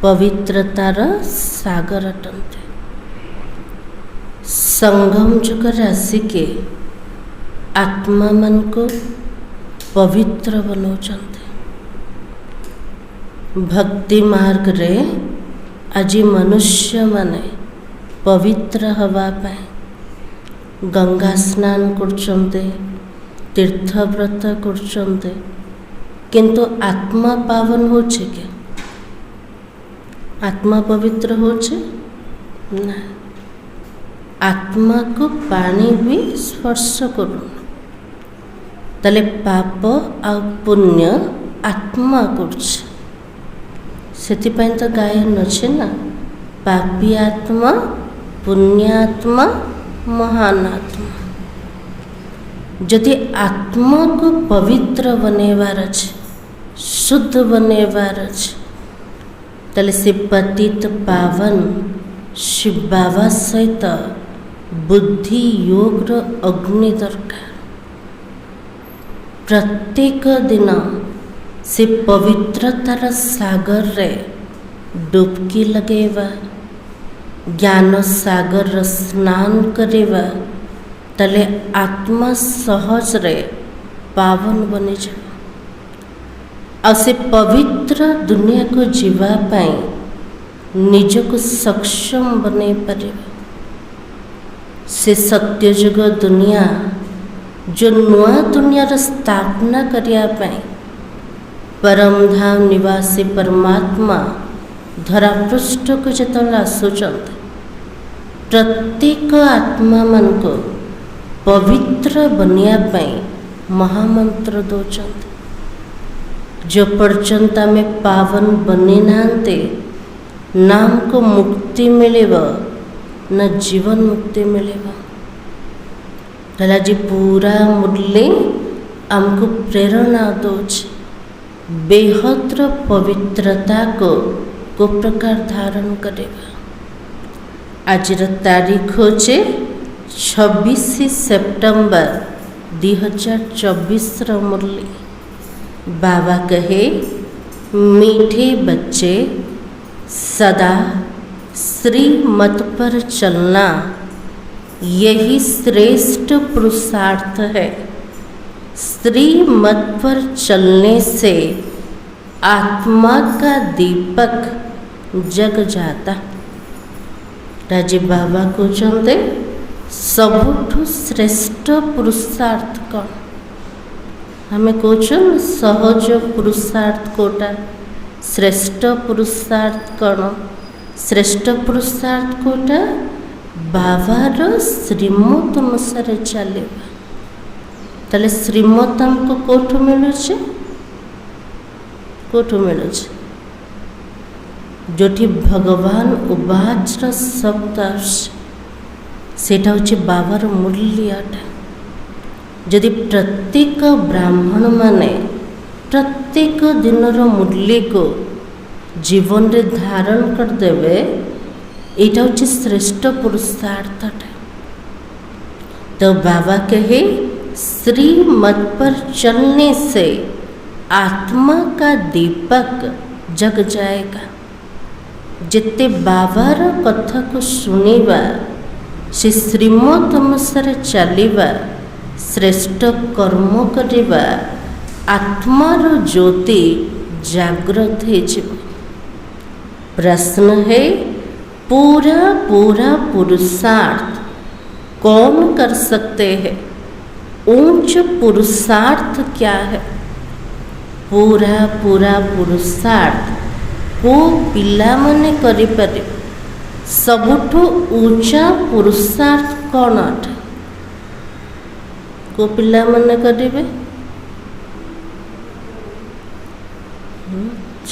पवित्रतार सागर अटंते। संगम जुग राशि के आत्मा मन को पवित्र बनाउछन्ते। भक्ति मार्ग रे आज मनुष्य माने पवित्र हवा पाए गंगा स्नान करछन्ते, तीर्थ व्रत करछन्ते, किंतु आत्मा पावन होछे के? आत्मा पवित्र होछे ना? आत्मा को पानी भी स्पर्श करूँ तले पाप आ पुण्य आत्मा करछे। सेथिपाई तो गायन अच्छे ना, पापी आत्मा, पुण्यात्मा, महान आत्मा। जदि आत्मा को पवित्र बनेवार अच्छे, शुद्ध बनेवार अच्छे, तले से पतित पावन शिव बाबा सहित बुद्धि योग अग्नि दरकार। प्रत्येक दिन से पवित्रतार सागर रे डुबकी लगेवा, ज्ञान सागर स्नान करेवा, तले आत्मा सहज रे पावन बनी जाए। आ से पवित्र दुनिया को जीवा पाई निज को सक्षम बने परिबा। से सत्ययुग दुनिया जो नुआ दुनियार स्थापना करिया पाई परम धाम निवासी परमात्मा धरापृष्ठ को जेतल आसुचंते, प्रत्येक आत्मा मन को पवित्र बनिया पाई महामंत्र दौचंते। जो पर्यंत में पावन बने नांते नाम को मुक्ति मिलेगा न जीवन मुक्ति मिलेगा। भला जी पूरा मुरली हमको प्रेरणा दोच बेहतर पवित्रता को प्रकार धारण करेगा। आज तारीख होचे 26 सेप्टेम्बर 2024 मुरली। बाबा कहे, मीठे बच्चे सदा श्रीमत पर चलना यही श्रेष्ठ पुरुषार्थ है। श्रीमत पर चलने से आत्मा का दीपक जग जाता। राजे बाबा को चलते सबुठु श्रेष्ठ पुरुषार्थ कौन? हमें कौन सहज पुरुषार्थ कोटा? श्रेष्ठ पुरुषार्थ कौन? श्रेष्ठ पुरुषार्थ कोटा बाबार श्रीमत अनुसार चले। ताले श्रीमत हमको कोठु मिलुचे? कोठु मिलुचे जोठी भगवान उवाच शब्द सेटा होचे बाबार मूल्यटा। यदि प्रत्येक ब्राह्मण माने प्रत्येक दिनर मूल्य को जीवन रे धारण करदेवे, एटा होचे श्रेष्ठ पुरुषार्थटा। तो बाबा कहे, श्रीमत पर चलने से आत्मा का दीपक जग जाएगा। जिते बाबार कथा को सुनिबा, से श्रीमत अनुसार चलिबा, श्रेष्ठ कर्म करिबा, आत्मार ज्योति जागृत है। प्रश्न है, पूरा पूरा पुरुषार्थ कौन कर सकते हैं? ऊंच पुरुषार्थ क्या है? पूरा पूरा पुरुषार्थ को पिला मने करि पारे। सबुठु ऊंचा पुरुषार्थ कौन अटे? को पिला मने करिबे?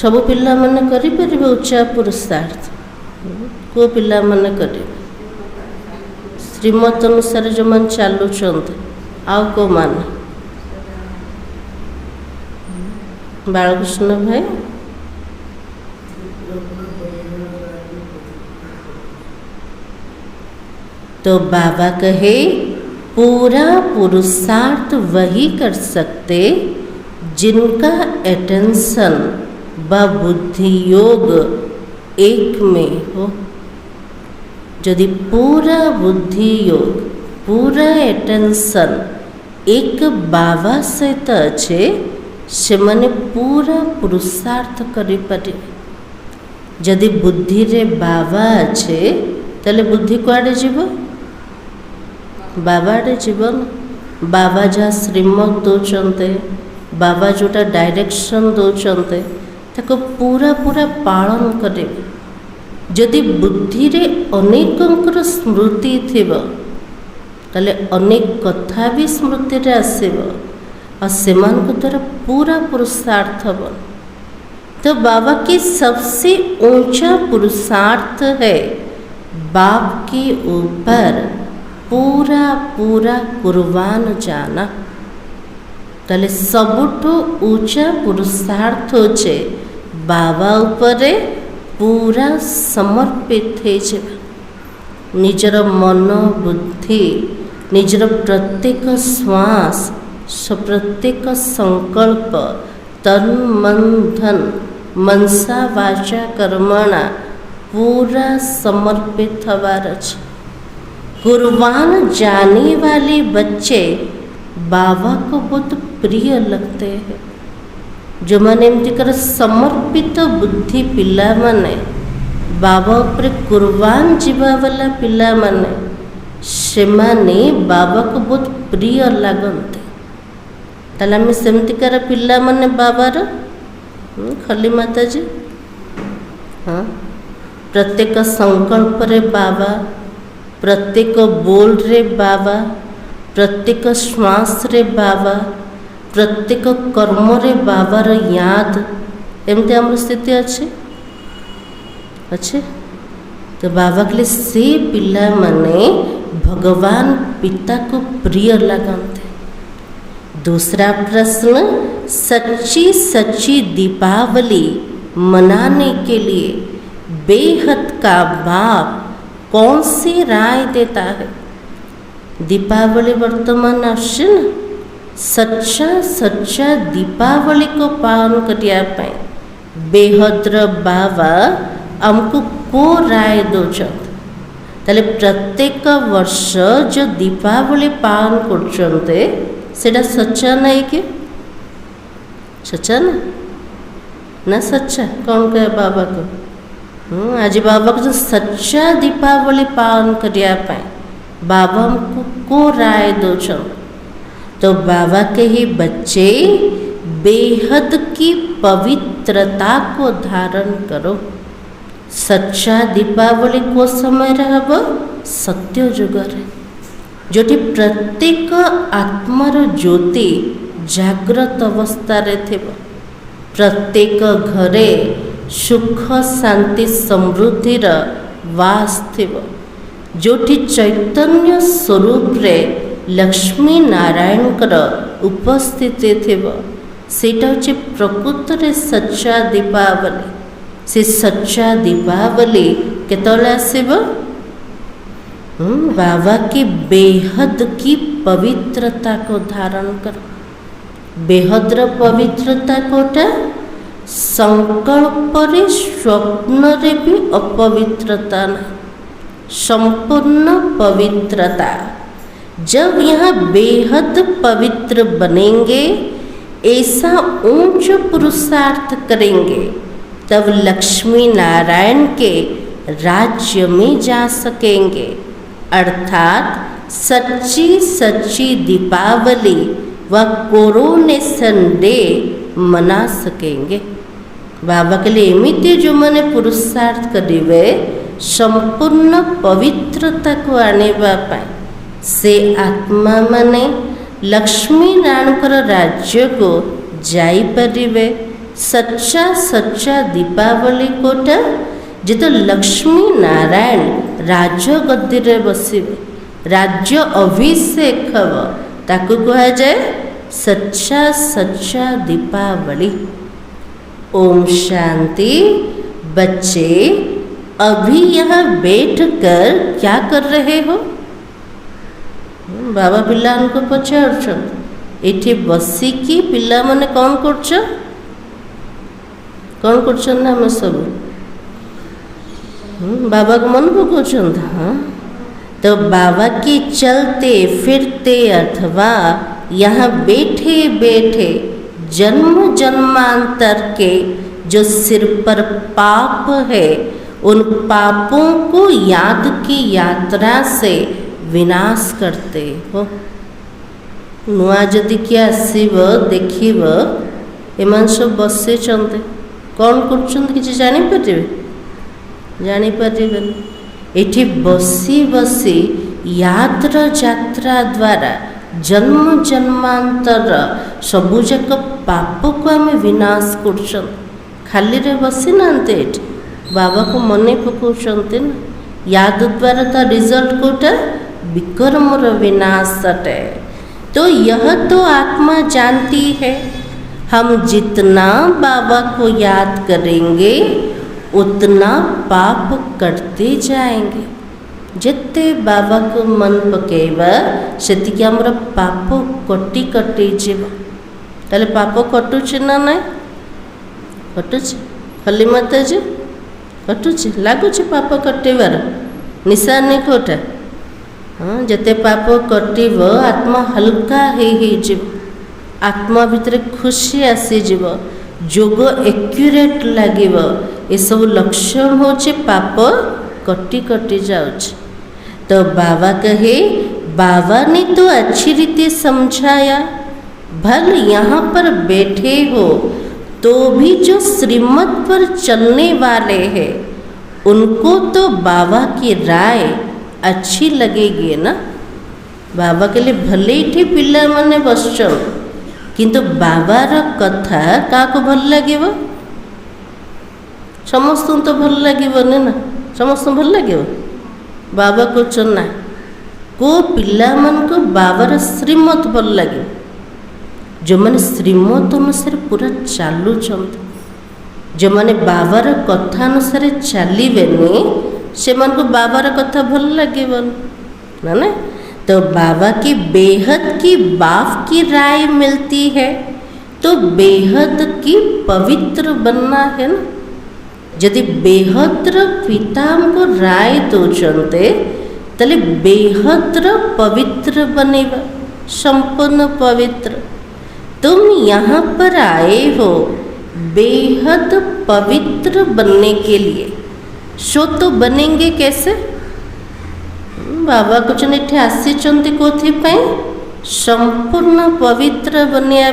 सब पिला मने करि परिबे ऊंचा पुरुषार्थ? को पिला मने करिबे? श्रीमत अनुसार जो मन चालुचंते आउ को माने? बालकृष्ण भाई तो बाबा कहे, पूरा पुरुषार्थ वही कर सकते जिनका अटेंशन व बुद्धि योग एक में हो। जदि पूरा बुद्धि योग पूरा एटेंशन एक बाबा सहित अच्छे से माने पूरा पुरुषार्थ करि परिबे। जदि बुद्धि रे बाबा अच्छे तले बुद्धि कुआड़े जीव बाबा आड़े जीवन। बाबा जहाँ श्रीमत दौरान बाबा जोटा डायरेक्शन दौरान ताको पूरा पूरा पालन करेंगे। जदि बुद्धि रे अनेकंकर स्मृति थिबो ताले अनेक कथा भी स्मृति रे आसीबो और सेमान को द्वारा पूरा पुरुषार्थ हो। तो बाबा की सबसे ऊंचा पुरुषार्थ है बाप के ऊपर पूरा पूरा कुर्बान जाना। ताले सबुठो ऊंचा पुरुषार्थ होचे बाबा उपरे पूरा समर्पित है। निजर मन बुद्धि निजर प्रत्येक श्वास प्रत्येक संकल्प तन मन धन मनसा वाचा कर्मणा पूरा समर्पित हवार अछि। कुर्बान जाने वाले बच्चे बाबा को बहुत प्रिय लगते हैं। जो माने एमतिकर समर्पित बुद्धि पिला माने बाबा उपरे कुर्बान जीवा वाला पिला माने से माने बाबा को बहुत प्रिय लगते। ताले आम सेमतिकार पिला माने बाबार खली माता जी हाँ प्रत्येक संकल्प रे बाबा प्रत्येक बोल रे बाबा प्रत्येक श्वास रे बाबा प्रत्येक कर्म रे बाबार याद एमती आम स्थिति अच्छे अच्छे। तो बाबा के लिए से पिला माने भगवान पिता को प्रिय लगते। दूसरा प्रश्न सच्ची सच्ची दीपावली मनाने के लिए बेहद का बाप कौन सी राय देता है। दीपावली वर्तमान आसे न सच्चा सच्चा दीपावली को पालन करने बेहद्र बाबा आमको को राय दौरान ताले प्रत्येक वर्ष जो दीपावली पालन करते सेटा सच्चा नहीं कि सच्चा ना सच्चा कौन कहे बाबा को आज बाबा को जो सच्चा दीपावली पालन करने बाबा हमको को राय दौरान तो बाबा के ही बच्चे बेहद की पवित्रता को धारण करो। सच्चा दीपावली को समय रहब सत्य जुगर जोटी प्रत्येक आत्मार ज्योति जाग्रत अवस्था रे थिबो। प्रत्येक घरे सुख शांति समृद्धिर वास थिबो। जोटी चैतन्य स्वरूप रे लक्ष्मी नारायणकर उपस्थिति थिबो। सेटा होचे प्रकृत रे सच्चा दीपावली। से सच्चा दीपावली केतले आसीबो बाबा की बेहद की पवित्रता को धारण करो। बेहद्र पवित्रता कोटा संकल्प रे स्वप्न रे भी अपवित्रता ना संपूर्ण पवित्रता। जब यहाँ बेहद पवित्र बनेंगे ऐसा ऊंच पुरुषार्थ करेंगे तब लक्ष्मी नारायण के राज्य में जा सकेंगे। अर्थात सच्ची सच्ची दीपावली व कोरोनेशन डे मना सकेंगे। बाबा के लिए एमिति जो मैंने पुरुषार्थ करिवे संपूर्ण पवित्रता को आनेबा पाए से आत्मा माने लक्ष्मी नारायणकर राज्य को जाई परिवे। सच्चा सच्चा दीपावली कोटा जितो लक्ष्मी नारायण राज्य गद्दी रे बसिवे राज्य अभिषेक हब ताकू कहा जाए सच्चा सच्चा दीपावली। ओम शांति। बच्चे अभी यहाँ बैठकर क्या कर रहे हो। बाबा पिला को पचार एठी बसिकी पिला माने कौन कर सब बाबा को मन पकाउछन्त। हाँ, तो बाबा के चलते फिरते अथवा यहाँ बैठे बैठे जन्म जन्मांतर के जो सिर पर पाप है, उन पापों को याद की यात्रा से विनाश करते हो। नुआ जदि किए आसब देखब एमान सब बसे कौन कर कि जानीपर जानीपर एठी बसी बसी यात्रा जात्रा द्वारा जन्म जन्मांतर सबुजाक पाप को आम विनाश कर खाली रे बसी ना बाबा को मन पकाउछन्ते ना। याद द्वारा तो रिजल्ट कोटा विकर्मर विनाश अटे। तो यह तो आत्मा जानती है, हम जितना बाबा को याद करेंगे उतना पाप करते जाएंगे। जिते बाबा को मन पकेबा सेतिके हमर पाप कटी कटी जीव। ताले पाप कटुछि ना नहीं? कटुछि। खली माता जी कटुछि, लगुछि पाप कटेबार निशानी कोटा। हाँ, जते पाप कटिब आत्मा हल्का हो आत्मा भितर खुशी आसीज, जोग एक्यूरेट लगे। ये सब लक्षण होचे पाप कटी कटी जाउछ। तो बाबा कहे, बाबा ने तो अच्छी रीति समझाया, भल यहाँ पर बैठे हो तो भी जो श्रीमत पर चलने वाले हैं उनको तो बाबा की राय अच्छी लगेगी ना। बाबा के लिए भले ही पिला माने बसचन, किंतु बाबार कथा क्या भल लगे? समस्त तो भल लगे ना, समस्त भल लगे। बाबा को चना को पिला मन को बाबार श्रीमत भल लगे। जो मैंने श्रीमत अनुसार पूरा चलुंट, जो मैंने बाबार कथा अनुसार चलेनि से मन को बाबार कथा भल लगे ना। तो बाबा की बेहद की बाप की राय मिलती है तो बेहद की पवित्र बनना है ना। यदि बेहद्र पिता हमको राय दौरान तले बेहद्र पवित्र बनेगा, संपूर्ण पवित्र। तुम यहाँ पर आए हो बेहद पवित्र बनने के लिए, सो तो बनेंगे कैसे? बाबा कुछ एठे आसीचंती कोथिपाई संपूर्ण पवित्र बनिया,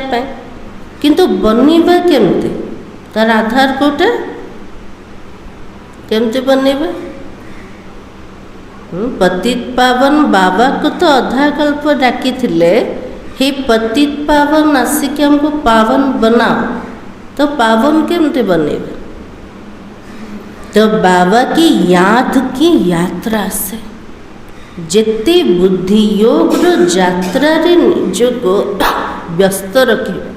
किंतु बनिबा केमते? तार आधार कोटा केमते बनिबा? पतित पावन बाबा को तो अधा कल्प डाकी थिले, हे पतित पावन आसिक हमको पावन बनाओ, तो पावन केमते बनेबा? तो बाबा की याद की यात्रा से जेते बुद्धि योग यात्रा रे निजको व्यस्त रखिबे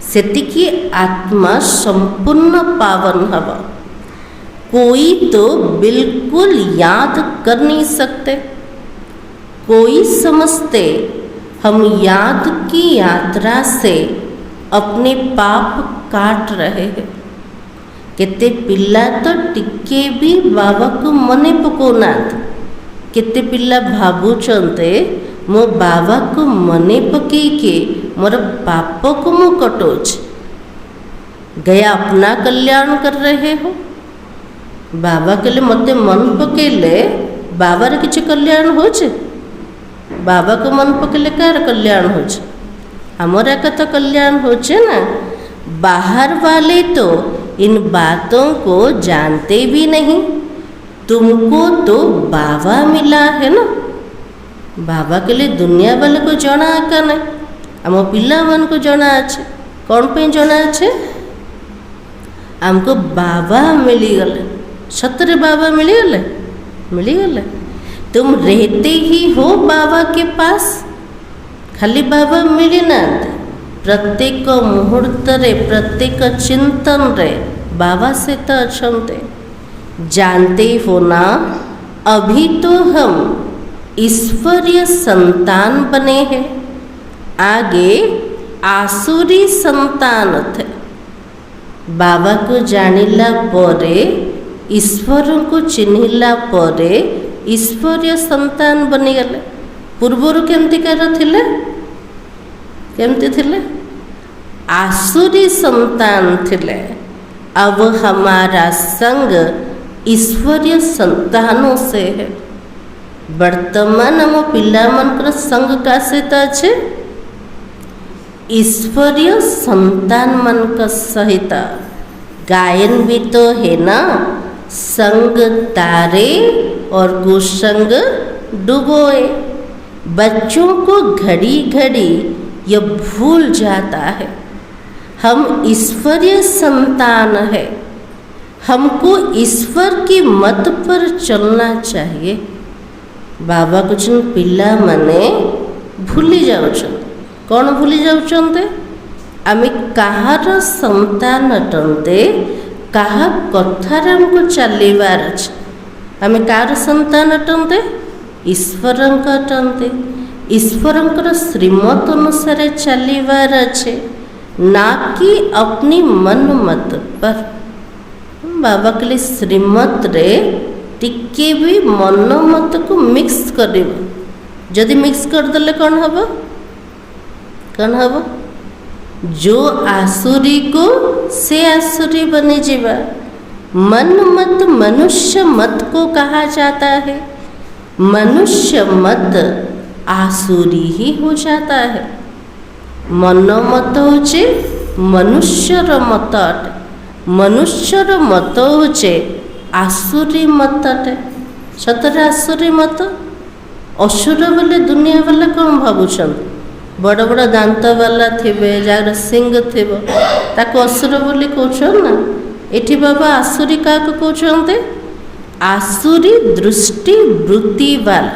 सेतिकी आत्मा संपूर्ण पावन हवा। कोई तो बिल्कुल याद कर नहीं सकते, कोई समझते हम याद की यात्रा से अपने पाप काट रहे हैं। केते पिला तो टिके भी बाबा को मने पकोना, केते पिला भावुचंते मो बाबा को मने पके के मोर पाप को मु कटोच गया अपना कल्याण कर रहे हो। बाबा के लिए मते मन पकेले बाबार किसी कल्याण होचे? बाबा को मन पकेले कार कल्याण होचे? हमारा का तो कल्याण होचे ना। बाहर वाले तो इन बातों को जानते भी नहीं, तुमको तो बाबा मिला है ना। बाबा के लिए दुनिया वाले को जना का नहीं, आम पिला मन को जना अच्छे। कौन पे जना अच्छे? हमको बाबा मिलीगले, सतरे बाबा मिलीगले मिलीगले। तुम रहते ही हो बाबा के पास, खाली बाबा मिली ना, प्रत्येक मुहूर्त रे प्रत्येक चिंतन रे बाबा से तो अच्छे। जानते हो ना, अभी तो हम ईश्वरीय संतान बने हैं, आगे आसुरी संतान थे। बाबा को जानिला परे ईश्वर को चिन्हिला परे ईश्वरीय संतान बनीगले। पूर्वर केमतिकार थिले? केमती थिले? आसुरी संतान थिले। अब हमारा संग ईश्वरीय संतानों से है। वर्तमान आम पिला मनकर संग का सहित अच्छे ईश्वरीय संतान मन का सहित। गायन भी तो है ना, संग तारे और कुसंग डुबोए। बच्चों को घड़ी घड़ी यह भूल जाता है हम ईश्वरीय संतान है, हमको ईश्वर की मत पर चलना चाहिए। बाबा कुछ पिला माने भूली जाउछन। कौन भूली जाउछन्ते? आमे कहार संतान अटन्ते, कहा कथार हमको चलिबार अछि। आमे कार संतान अटन्ते? ईश्वरंक अटन्ते। ईश्वरंकर श्रीमत अनुसार चलिबार अछि, ना कि अपनी मन मत पर। बाबा कहले श्रीमत रे टिके भी मन मत को मिक्स कर। जदि मिक्स करदे कौन हम? कौन हम? जो आसुरी को से आसुरी बनी जीवा। मन मत मनुष्य मत को कहा जाता है। मनुष्य मत आसुरी ही हो जाता है। मन मत होचे मनुष्यर मत अटे। मनुष्यर मत होचे आसुरी मत अटे। सतरे आसुरी मत। असुर बोले दुनिया वाला कौन भावुछन? बड़ बड़ दांत वाला थिबे, जार सिंह थिबो, ताको असुर बोली कहछन ना। एठी बाबा आसुरी काको कहछन्ते? आसुरी दृष्टि वृत्ति वाला,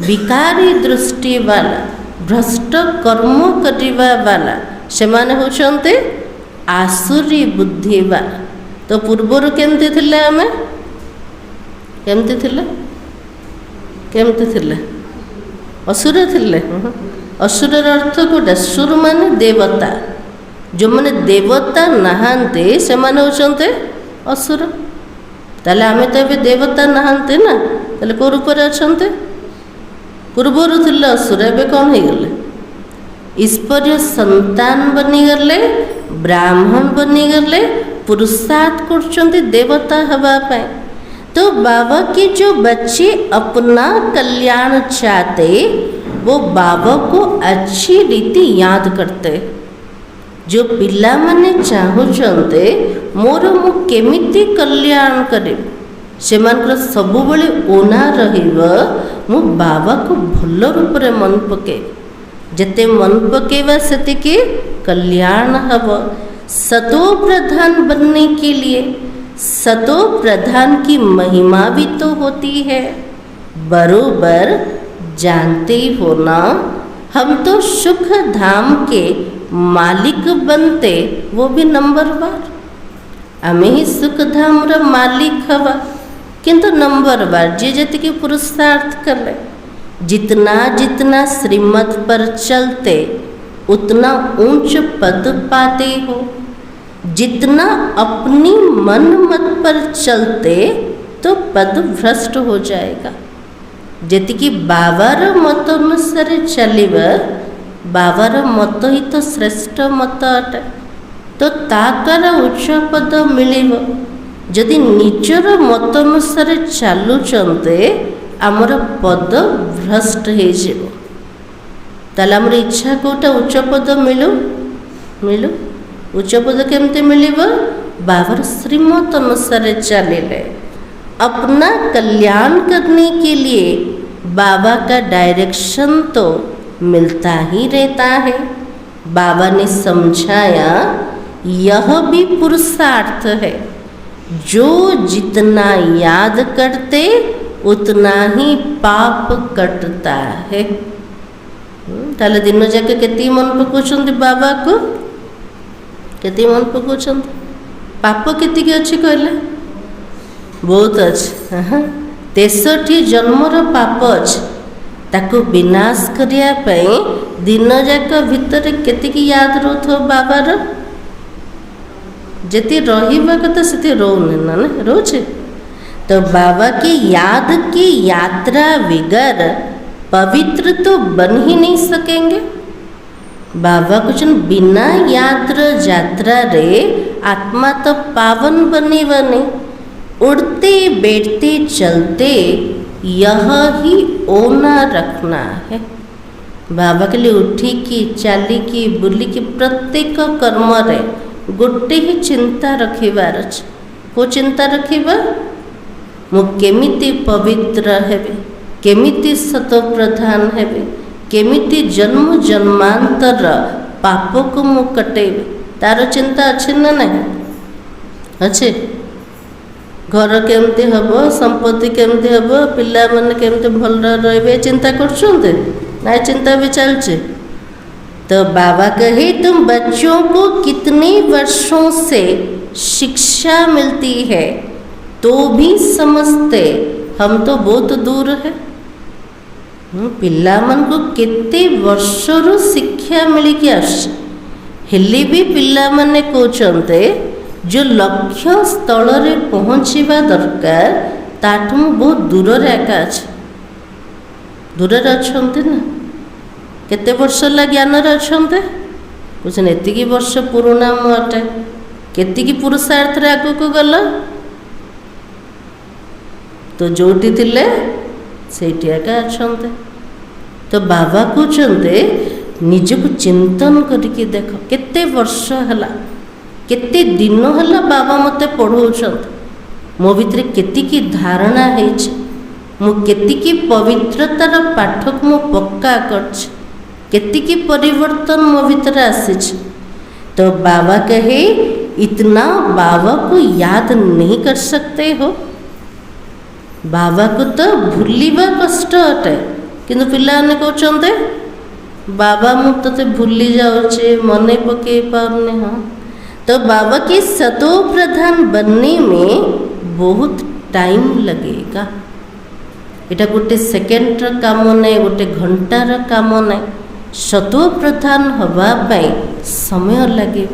विकारी दृष्टि वाला, भ्रष्ट कर्म करिवा वाला से माने होचन्ते आसुरी बुद्धि वाला। तो पूर्वर केमती थिले? आमे केमती थिले? केमती थिले? असुर थिले। असुर अर्थ गोटे सुर माने देवता। जो माने देवता नहांते से माने होचन्ते असुर। ताले आमे तो एबे देवता नहांते ना, ताले को रूप रे अछन्ते? पूर्वर थिले असुर, एबे कौन हो गले? ईश्वरीय संतान बनीगले, ब्राह्मण बनीगले, पुरुषार्थ करछन्ते देवता हवा पाए। तो बाबा की जो बच्चे अपना कल्याण चाहते वो बाबा को अच्छी रीति याद करते। जो पिला माने चाहुचन्ते मोर मु केमिति कल्याण करे, सेमानकर सबुबले ओना रहिब मु बाबा को भल रूप रे मन पके। जते मन पकेवा सेतिके कल्याण हब। सतो प्रधान बनने के लिए सतो प्रधान की महिमा भी तो होती है। बरोबर जानते हो ना, हम तो सुख धाम के मालिक बनते, वो भी नंबर बार। आमे ही सुख धाम रा मालिक हवा, किंतु नंबर बार जे जति के पुरुषार्थ करले। जितना जितना श्रीमत पर चलते उतना ऊंच पद पाते हो। जितना अपनी मन मत पर चलते तो पद भ्रष्ट हो जाएगा। जतिकि बाबार मत अनुसार चलिब, बाबार मत ही तो श्रेष्ठ मत अटे। तो ता द्वारा उच्च पद मिलिब। जदि निजर मत अनुसार चलुचन्ते आमर पद भ्रष्ट हो जाए। ताले आमर इच्छा कोटा उच्च पद मिलू मिलू। उच्च पद केमती मिलिब? बाबार श्रीमत अनुसार चलिले। अपना कल्याण करने के लिए बाबा का डायरेक्शन तो मिलता ही रहता है। बाबा ने समझाया यह भी पुरुषार्थ है। जो जितना याद करते उतना ही पाप कटता है। ताले दिन जाक केती मन पकाउछन्ति बाबा को? केती मन पकाउछन्ति? पाप केतिक अच्छी कहले? बहुत अच्छे। 63 जन्मर पाप अच्छे। ताको विनाश करिया पई दिन जाक भितर केतिक याद रोथो बाबार? जति रहिबा कथा सेति रोने ना रोचे। तो बाबा की याद की यात्रा विगर पवित्र तो बन ही नहीं सकेंगे। बाबा कुछ बिना यात्रा जात्रा रे आत्मा तो पावन बनी बनी। उड़ते बैठते चलते यह ही ओना रखना है। बाबा के लिए उठिकी चालिकी बुलिकी प्रत्येक कर्म रे गोटे ही चिंता रखिबार अछि। को चिंता रखिबा मु केमिति पवित्र हेबे, केमिति सत प्रधान हेबे, केमिति जन्म जन्मांतर पाप को मु कटेबे, तार चिंता अच्छे ना नहीं अच्छे। घर केमती हम, संपत्ति केमती हम, पिला माने केमती भल रहे चिंता करछुंते ना, चिंता भी चलছে। तो बाबा कहे तुम बच्चों को कितने वर्षों से शिक्षा मिलती है तो भी समझते हम तो बहुत दूर है। पिला मन को केते वर्षरु शिक्षा मिलिकी आसছে, हेली भी पिला माने कहते जो लक्ष्य स्थल रे पहुँचवा दरकार ताठू बहुत दूर रे एका अच्छे, दूर अच्छे ना। केते वर्ष ला ज्ञान रे अच्छे बुझे एतिकी वर्ष पुराना मुटे केतिकी पुरुषार्थ रे आगु को गल तो जोटी थिले सेठी एका अच्छे। तो बाबा कहते निज को चिंतन करके देख केते वर्ष हला, केते दिन हला बाबा मते पढ़ौछन, मो भितर केतिकी धारणा हेछि, मु केतिकी पवित्रतार पाठक मु पक्का करछि, केतिकी परिवर्तन मो भितर आसिछि। तो बाबा कहे इतना बाबा को याद नहीं कर सकते हो। बाबा को तो भूलिबा कष्ट अटे, किंतु पिलाने कहते बाबा मु तते भूली जाऊचे मने पके पारने। हाँ तो बाबा के सतो प्रधान बनने में बहुत टाइम लगेगा। इटा गोटे सेकेंड काम नहीं, गोटे घंटार काम नहीं, सतो प्रधान हवा पाई समय लगे।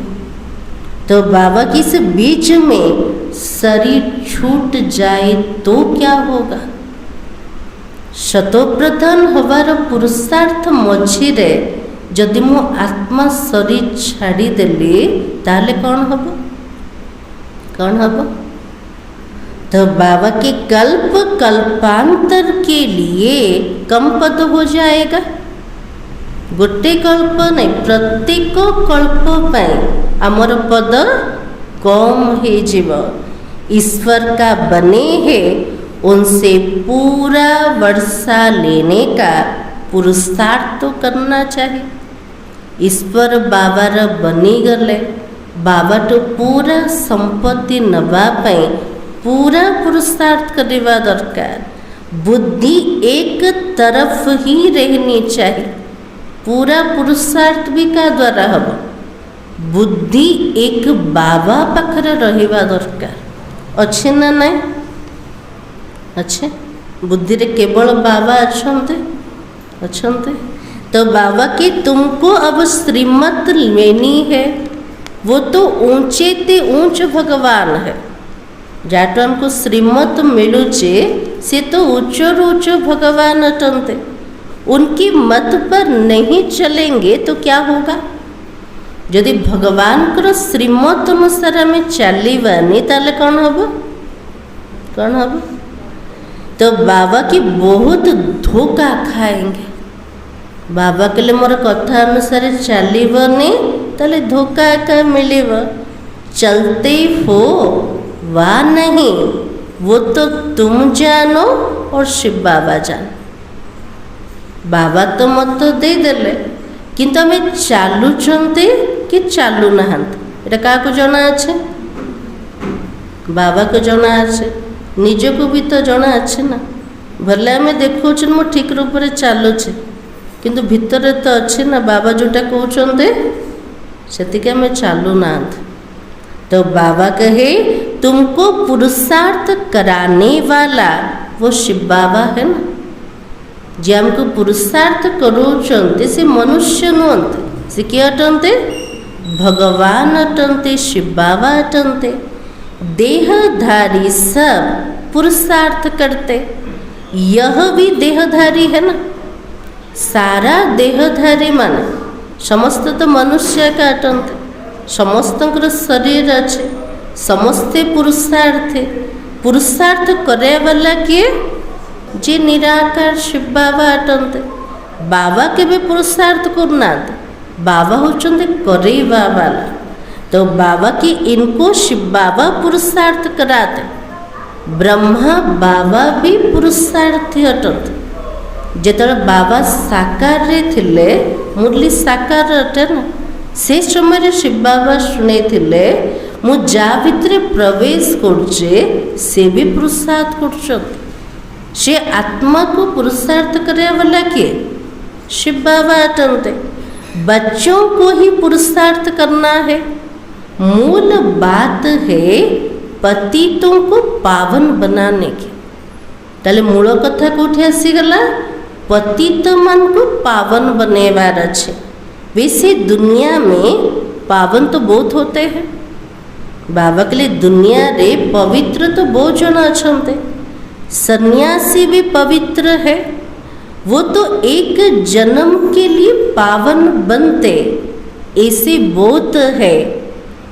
तो बाबा की से बीच में शरीर छूट जाए तो क्या होगा। सतो प्रधान हवार पुरुषार्थ मझिरे जदि मो आत्मा शरीर छाड़ी देली ताले कौन हब, कौन हब। तो बाबा के कल्प कल्पांतर के लिए कम पद हो जाएगा। गोटे कल्प नहीं, प्रत्येक कल्प पाई आमर पद कम हो जीव। ईश्वर का बने हैं उनसे पूरा वर्षा लेने का पुरुषार्थ तो करना चाहिए। ईश्वर बाबार बनी गले बाबा तो पूरा संपत्ति नवा पाई पूरा पुरुषार्थ करवा दरकार। बुद्धि एक तरफ ही रहनी चाहिए, पूरा पुरुषार्थ भी का द्वारा हम बुद्धि एक बाबा पाखरे रहिबा दरकार। अच्छे ना नहीं अच्छे, बुद्धि रे केवल बाबा अच्छे अच्छे। तो बाबा की तुमको अब श्रीमत लेनी है, वो तो ऊंचे ते ऊंच भगवान है। जाटो हमको श्रीमत मिलुचे से तो ऊंचो ऊंचो भगवान अटंते। उनकी मत पर नहीं चलेंगे तो क्या होगा। यदि भगवान को श्रीमत अनुसार में चलवानी ताले कौन हम, कौन हम। तो बाबा की बहुत धोखा खाएंगे। बाबा के लिए मोर कथा अनुसार चलनी ताले धोखा का मिलेब। चलते हो वा नहीं वो तो तुम जानो और शिव बाबा जानो। बाबा तो मत दे देले किंतु आम चलुंटे कि चलु ना क्या जना अच्छे, बाबा को जना अच्छे, निजको भी तो जना अच्छे ना। भले आम देखो मो ठीक रूप से चलुचे किंतु भितर तो अच्छे ना बाबा जोटा कहते से आम चलु ना। तो बाबा कहे तुमको पुरुषार्थ कराने वाला वो शिव बाबा है ना। जे हमको पुरुषार्थ करोचंते से मनुष्य नुहंते, से किए अटंते भगवान अटंते, शिव बाबा अटंते। देहधारी सब पुरुषार्थ करते। यह भी देहधारी है ना, सारा देहधारी माने समस्त तो मनुष्य काटते, समस्त शरीर अच्छे, समस्ते पुरुषार्थी। पुरुषार्थ करे वाला किए? जे निराकार शिव बाबा अटंते। बाबा के भी पुरुषार्थ करना, बाबा होचंदे करेवा वाला। तो बाबा की इनको शिव बाबा पुरुषार्थ कराते। ब्रह्मा बाबा भी पुरुषार्थी अटंते। जेतले बाबा साकार रे थिले, मुरली साकार अटे ना, से समय शिव बाबा शुणे थिले मु जा भितरे प्रवेश करछे, से भी पुरुषार्थ करछत। से आत्मा को पुरुषार्थ करे वाला किए? शिव बाबा अटंते। बच्चों को ही पुरुषार्थ करना है। मूल बात है पतितों को पावन बनाने की। ताले मूल कथा कोठी आसीगला, पतित मन को पावन बनेवार अच्छे। वैसे दुनिया में पावन तो बहुत होते हैं। बाबा के लिए दुनिया रे पवित्र तो बहुत जन अच्छे। सन्यासी भी पवित्र है, वो तो एक जन्म के लिए पावन बनते, ऐसे बहुत है।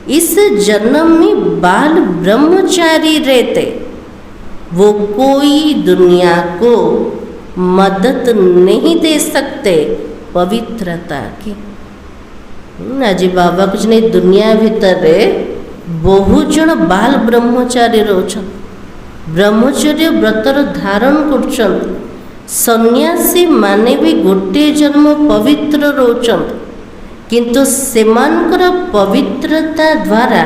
इस जन्म में बाल ब्रह्मचारी रहते, वो कोई दुनिया को मदद नहीं दे सकते पवित्रता की। आज बाबा कुछ नहीं, दुनिया भीतर बहुत जन बाल ब्रह्मचारी रोचन, ब्रह्मचर्य व्रतर धारण कर। सन्यासी माने भी गोटे जन्म पवित्र रोचन, किंतु सेमानकर पवित्रता द्वारा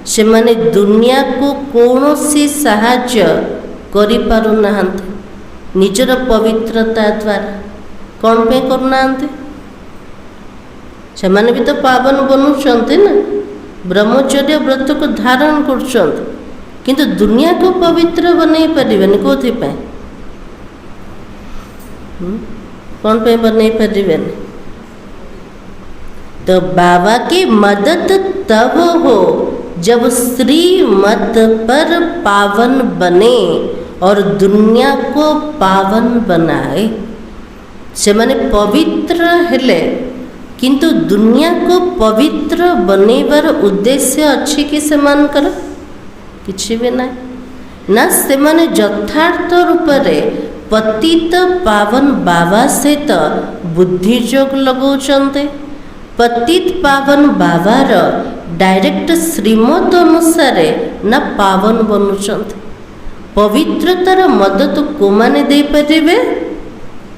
से माने दुनिया को कौनसी साहाय्य करि पारु नाहंते। निजर पवित्रता द्वारा कौन पे करना, से माने भी तो पावन बनुचंते ना, ब्रह्मचर्य व्रत को धारण कर, किंतु दुनिया को पवित्र बनई पारिबेनि। कोथि पे कौन पे बनई पारिबेनि? तो बाबा की मदद तब हो जब श्रीमत पर पावन बने और दुनिया को पावन बनाए। से माने पवित्र हेले, किंतु दुनिया को पवित्र बनेबार उद्देश्य अच्छी कि सेमानकर किछि भी ना ना। से माने यथार्थ रूप रे पतित पावन बाबा सहित बुद्धि जोग लगाउछन्ते। पतित पावन बाबार डायरेक्ट श्रीमत अनुसार ना पावन बनुचन्ते। पवित्रतार मदद को माने दे परिबे?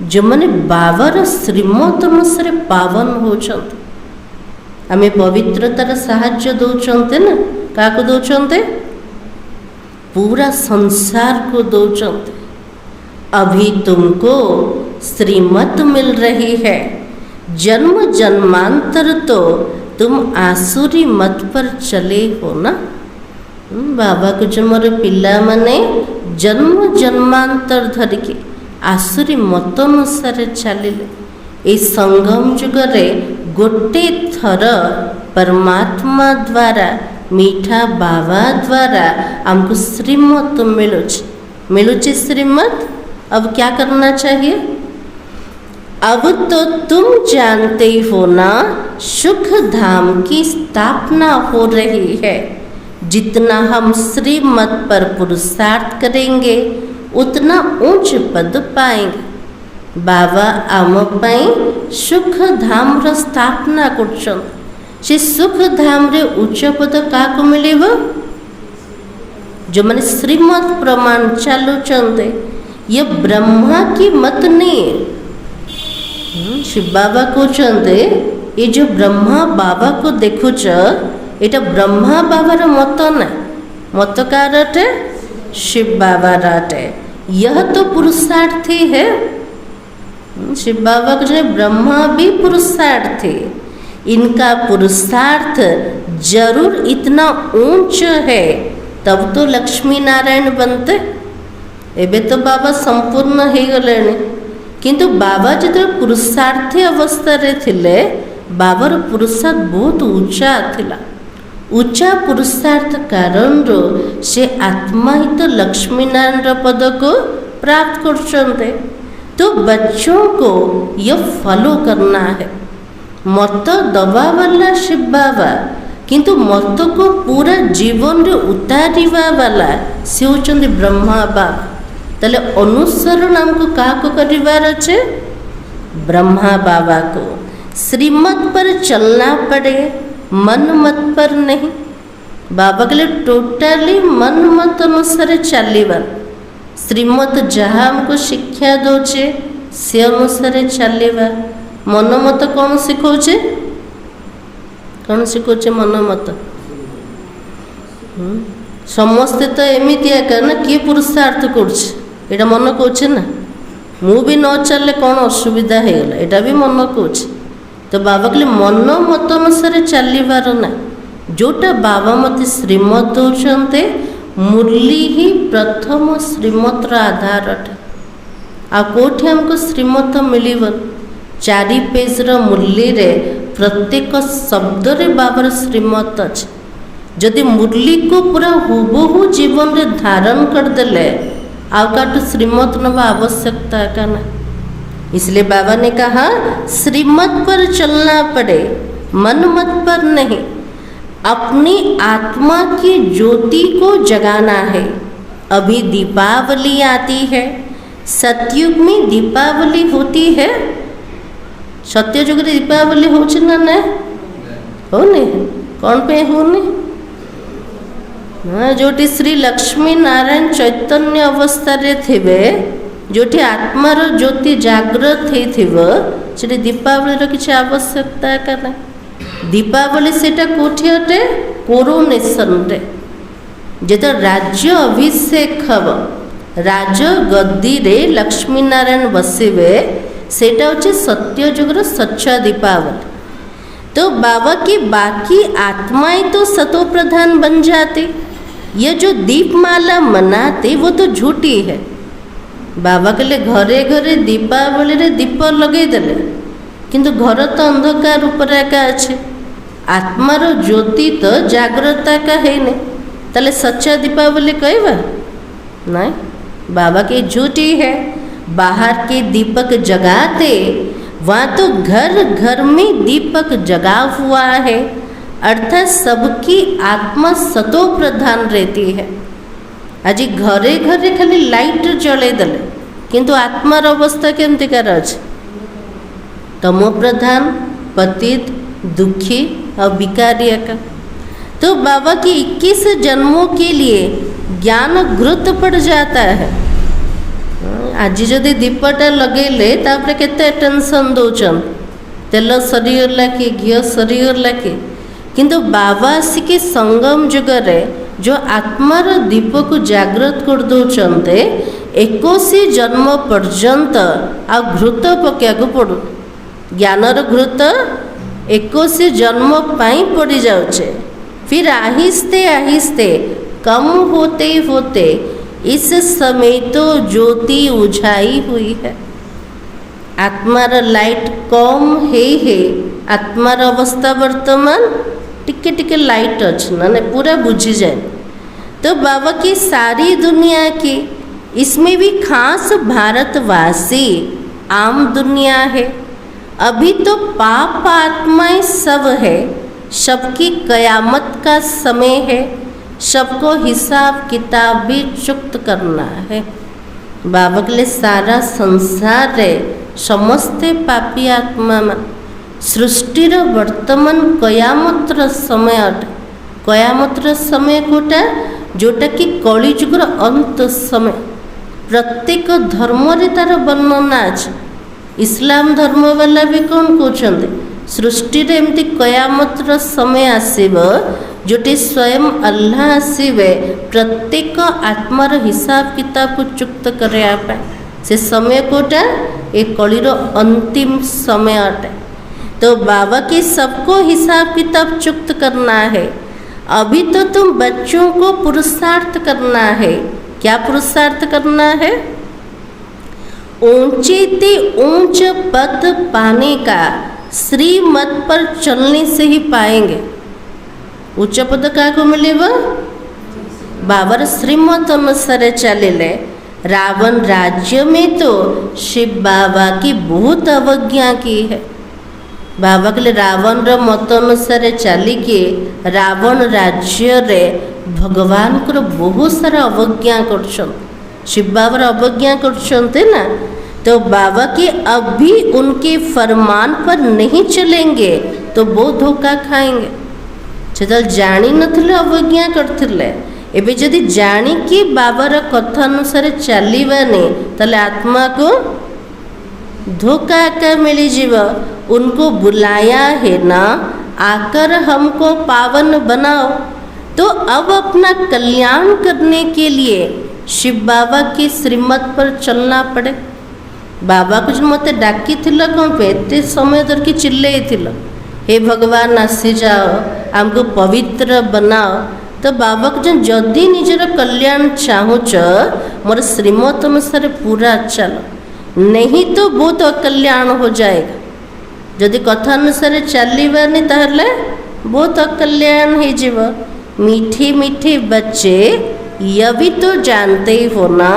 जो माने बाबार श्रीमत अनुसार पावन होचन्ते। आमे पवित्रतार साहाय्य दौचन्ते ना, काको दौचन्ते? पूरा संसार को दौचन्ते। अभी तुमको श्रीमत मिल रही है, जन्म जन्मांतर तो तुम आसुरी मत पर चले हो ना। बाबा को जमर पिला माने जन्म जन्मांतर धरिके आसुरी मत अनुसार चलिले। ए संगम जुगरे गोटे थर परमात्मा द्वारा, मीठा बाबा द्वारा हमको श्रीमत मिलुचे श्रीमत। अब क्या करना चाहिए? अब तो तुम जानते हो ना, सुख धाम की स्थापना हो रही है। जितना हम श्रीमत पर पुरुषार्थ करेंगे उतना उच्च पद पाएंगे। बाबा आम पाई सुख धाम र स्थापना कर। से सुख धाम रे उच्च पद काको मिलेब? जो मैंने श्रीमत प्रमाण चालुचंदे। ये ब्रह्मा की मत नहीं है। शिव बाबा कहते ये जो ब्रह्मा बाबा को देखुच, ये ब्रह्मा बाबार मत ना, मत कार अटे? शिव बाबा अटे। यह तो पुरुषार्थी है। शिव बाबा को ब्रह्मा भी पुरुषार्थी। इनका पुरुषार्थ जरूर इतना ऊंच है, तब तो लक्ष्मी नारायण बनते। एबे तो बाबा संपूर्ण हो गले, किंतु बाबा जो पुरुषार्थी अवस्था रे थिले, बाबार पुरुषार्थ बहुत ऊंचा थिला। ऊंचा पुरुषार्थ कारण से आत्मा ही तो लक्ष्मी नारायण पद को प्राप्त कर। तो बच्चों को यह फॉलो करना है। मत दबा वाला शिव बाबा किंतु मत को पूरा जीवन रे उतारिवा वाला से होचंदी ब्रह्मा बाबा। तले अनुसरण हमको काको करिवार अच्छे? ब्रह्मा बाबा को। श्रीमत पर चलना पड़े, मन मत पर नहीं। बाबा के लिए टोटली मन मत अनुसार चलवा। श्रीमत जहाँ हमको शिक्षा दौचे से अनुसार चलवा। मन मत कौन शिखौचे? कौन शिखौचे मन मत? समस्ते तो एमती एका ना किए पुरुषार्थ कर मन कौचे ना मु भी न चलले कौन असुविधा होगला यहाँ भी मन कौचे। तो बाबा कहले मन मत अनुसार चलवार ना जोटा बाबा मत श्रीमत दौरान मुरली ही प्रथम श्रीमतर आधार अटे। आ कोठी हमको श्रीमत मिलवन 4 पेजर मुरली रे प्रत्येक शब्द रे बाबर श्रीमत अच्छे। जदि मुरली को पूरा हुबहू जीवन रे धारण करदेले आउकाटू श्रीमत नवा आवश्यकता का ना। इसलिए बाबा ने कहा श्रीमत पर चलना पड़े, मन मत पर नहीं। अपनी आत्मा की ज्योति को जगाना है। अभी दीपावली आती है। सतयुग में दीपावली होती है। सत्ययुग रे दीपावली होची ना ना होने कौन पे होने हाँ जोटी श्री लक्ष्मी नारायण चैतन्य अवस्था रे थिबे जोटी आत्मार ज्योति जागृत हेथिबो सेठी दीपावली रो किछि आवश्यकता का ना। दीपावली सेटा कोठी अटे? कोरोनेशन रे जेतो राज्य अभिषेक हब राज गद्दी रे लक्ष्मी नारायण बसिबे सेटा होचे सत्ययुग रो सच्चा दीपावली। तो बाबा की बाकी आत्माएं तो सतो प्रधान बन जाती। ये जो दीपमाला मनाते वो तो झूठी है। बाबा के लिए घरे घरे दीपावली रे दीप लगे देले किंतु घर तो अंधकार ऊपर एका अच्छे। आत्मार ज्योति तो जागृता का है नहीं ताले सच्चा दीपावली कहवा नहीं। बाबा की झूठी है। बाहर के दीपक जगाते वहाँ तो घर घर में दीपक जगा हुआ है अर्थात सबकी आत्मा सतो प्रधान रहती है। आज घरे घरे खाली लाइट जले देले किंतु आत्मार अवस्था केमतिकार अच्छे? तमो प्रधान, पतित, दुखी और विकारी का। तो बाबा की 21 जन्मों के लिए ज्ञान घृत पड़ जाता है। आज जदि दीपटा लगेले तापर केते टेंशन दौचन तेल सरीगला कि घी सरीगला कि किंतु बाबा आसिक संगम जुगरे जो आत्मार दीप को जागृत कर दौचंते 21 जन्म पर्यंत आ घृत पकड़ा पड़ू। ज्ञानर घृत 21 जन्म पाई पड़ जाउचे। फिर आहिस्ते आहिस्ते कम होते होते इस समय तो ज्योति उझाई हुई है। आत्मार लाइट कम है आत्मार अवस्था वर्तमान टिके टिके लाइट अच्छे ना पूरा बुझी जाए। तो बाबा की सारी दुनिया की इसमें भी खास भारतवासी आम दुनिया है। अभी तो पाप आत्माएं सब है। सबकी कयामत का समय है। सबको हिसाब किताब भी चुक्त करना है। बाबा के लिए सारा संसार है समस्ते पापी आत्मा में सृष्टिर वर्तमान कयामतर समय अटे। कयामतर समय कोटा जोटा कि कलिजुगर अंत समय। प्रत्येक धर्म रे तार वर्णना अच्छे। इस्लाम धर्म वाला भी कौन कहते सृष्टि रे एमती कयामतर समय आसीब जोटी स्वयं अल्लाह आसवे प्रत्येक आत्मार हिसाब किताब को चुक्त करने से समय कोटा एक कलिर अंतिम समय अटे। तो बाबा के सबको हिसाब किताब चुक्त करना है। अभी तो तुम बच्चों को पुरुषार्थ करना है। क्या पुरुषार्थ करना है? ऊंचे ते ऊंच पद पाने का श्रीमत पर चलने से ही पाएंगे। उच्च पद क्या मिल बाबार श्रीमत अनुसार चलिले। रावण राज्य में तो शिव बाबा की बहुत अवज्ञा की है। बाबा कहले रावण रो मत अनुसार चलिके रावण राज्य रे भगवान को बहुत सारा अवज्ञा कर शिव बाबा अवज्ञा करते ना। तो बाबा के अभी उनके फरमान पर नहीं चलेंगे तो बहुत धोखा खाएंगे। से जानी नथिले अवज्ञा करथिले, एबे जदि जानी कि बाबार कथा अनुसार चलवानी ताले आत्मा को धोखा का मिल जीव। उनको बुलाया है ना आकर हमको पावन बनाओ। तो अब अपना कल्याण करने के लिए शिव बाबा की श्रीमत पर चलना पड़े। बाबा कुछ मत डाकी थिल कौन पे एते समय धर की चिल्ले थिल, हे भगवान आसी जाओ हमको पवित्र बनाओ। तो बाबा को जदि निजर कल्याण चाहूच मोर श्रीमत अनुसार पूरा चल, नहीं तो बहुत अकल्याण हो जाएगा। जदि कथा अनुसार चलवानी ताहले बहुत अकल्याण हो जीव। मीठे मीठे बच्चे यह भी तो जानते हो ना,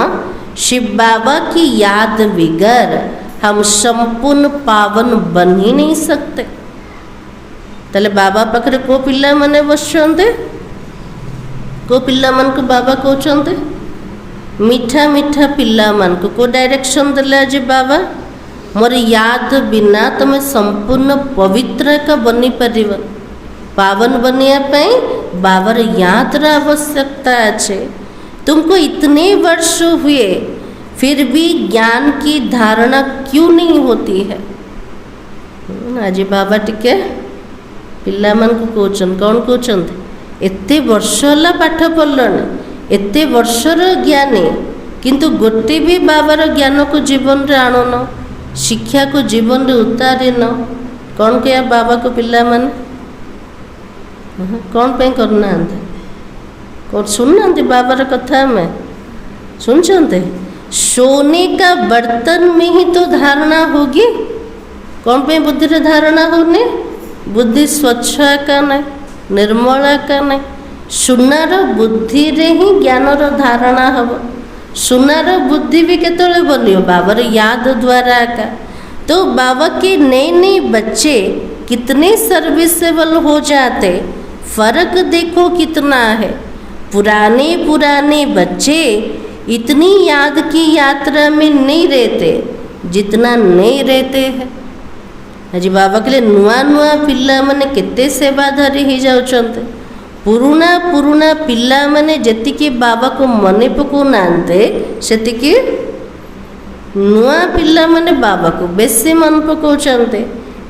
शिव बाबा की याद बिगर हम संपूर्ण पावन बन ही नहीं सकते। ताले बाबा पाखरे को पिला माने बसचंते, को पिला मन को बाबा कहते मीठा मीठा पिला मन को डायरेक्शन देले आज बाबा मोर याद बिना तुम संपूर्ण पवित्र का बनी पार पावन बनिया बाबार याद आवश्यकता अच्छे। तुमको इतने वर्ष हुए फिर भी ज्ञान की धारणा क्यों नहीं होती है? आज बाबा टिके पिला मन को कहते कौन कहते एते वर्ष होला पाठ पढ़लने एते वर्षर ज्ञानी किंतु गोटे भी बाबार ज्ञान को जीवन रे आणन, शिक्षा को जीवन रे उतारिन। कौन कह बाबा को पिला मन कौन पे करना कौन सुनना बाबार कथा में सुनते। सोने का बर्तन में ही तो धारणा होगी, कौन पे बुद्धि रे धारणा होने? बुद्धि स्वच्छ का नहीं, निर्मल का नहीं। सुनार बुद्धि रे ही ज्ञान रो धारणा हम। सुनार बुद्धि भी केतले बनियो बाबार याद द्वारा का। तो बाबा के नए नए बच्चे कितने सर्विसेबल हो जाते, फर्क देखो कितना है। पुराने पुराने बच्चे इतनी याद की यात्रा में नहीं रहते जितना नहीं रहते हैं। आज बाबा के लिए नुआ नुआ पिला माने केते सेवाधारी हो जाउछन्ते। पुरुना पुरुना पिला माने जतिके बाबा को मने पकाउनांते सेतिके नुआ पिला माने बाबा को बेसी मन पकाउछन्ते।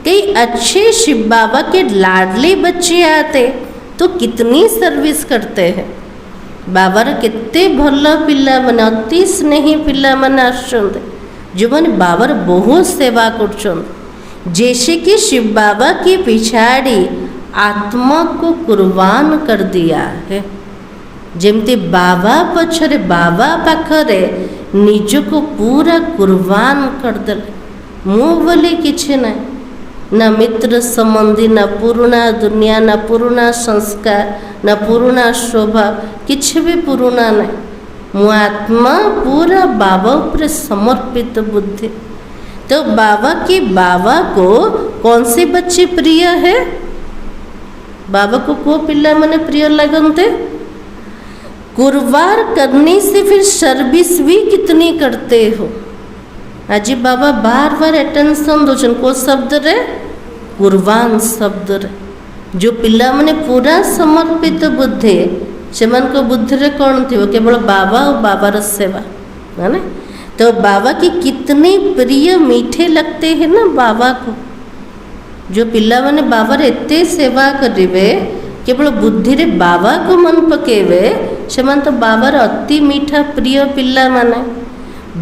कई अच्छे शिव बाबा के लाडले बच्चे आते तो कितनी सर्विस करते हैं। बाबार केते भल पिला माने अति स्नेही पिला माने आछन्ते जो माने बाबार बहुत सेवा करछन्ते। जैसे कि शिव बाबा की पिछाड़ी आत्मा को कुर्बान कर दिया है, जेमती बाबा पछरे बाबा पाखरे निज को पूरा कुर्बान कर देले। मु बोले किछि ना, न मित्र संबंधी, न पुराना दुनिया, न पुराना संस्कार, न पुराना स्वभाव, किछि भी पुराना नहीं। मु आत्मा पूरा बाबा पर समर्पित बुद्धि। तो बाबा को कौन से बच्चे प्रिय है? बाबा को पिला माने प्रिय लगनते? कुर्बान करने से फिर सर्विस भी कितनी करते हो। आज बाबा बार बार अटेंशन दोचन को शब्द रे कुर्बान शब्द रे। जो पिला माने पूरा समर्पित बुद्धि से मन को बुद्धि रे कौन थी केवल बाबा और बाबार सेवा है ना। तो बाबा की कितने प्रिय मीठे लगते हैं ना बाबा को। जो पिला माने बाबार एते सेवा करिवे केवल बुद्धि रे बाबा को मन पकेवे से मन तो बाबार अति मीठा प्रिय पिला माने।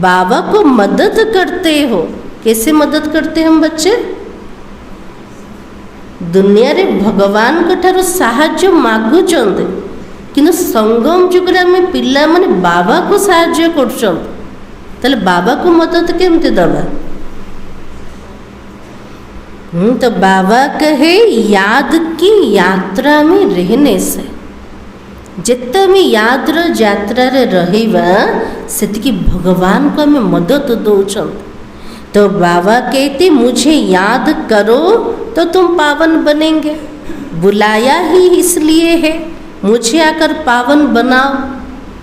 बाबा को मदद करते हो, कैसे मदद करते हम बच्चे? दुनिया रे भगवान को ठारो साहाय्य मागुचंते किंतु संगम जुगरे आम पिला माने बाबा को साहाय्य करछंते। ताले बाबा को मदद केमती दबा? तो बाबा कहे याद की यात्रा में रहने से जिते आम याद यात्रा रहिबा सेतिकी भगवान को आम मदद दौरान। तो बाबा कहते मुझे याद करो तो तुम पावन बनेंगे, बुलाया ही इसलिए है मुझे आकर पावन बनाओ।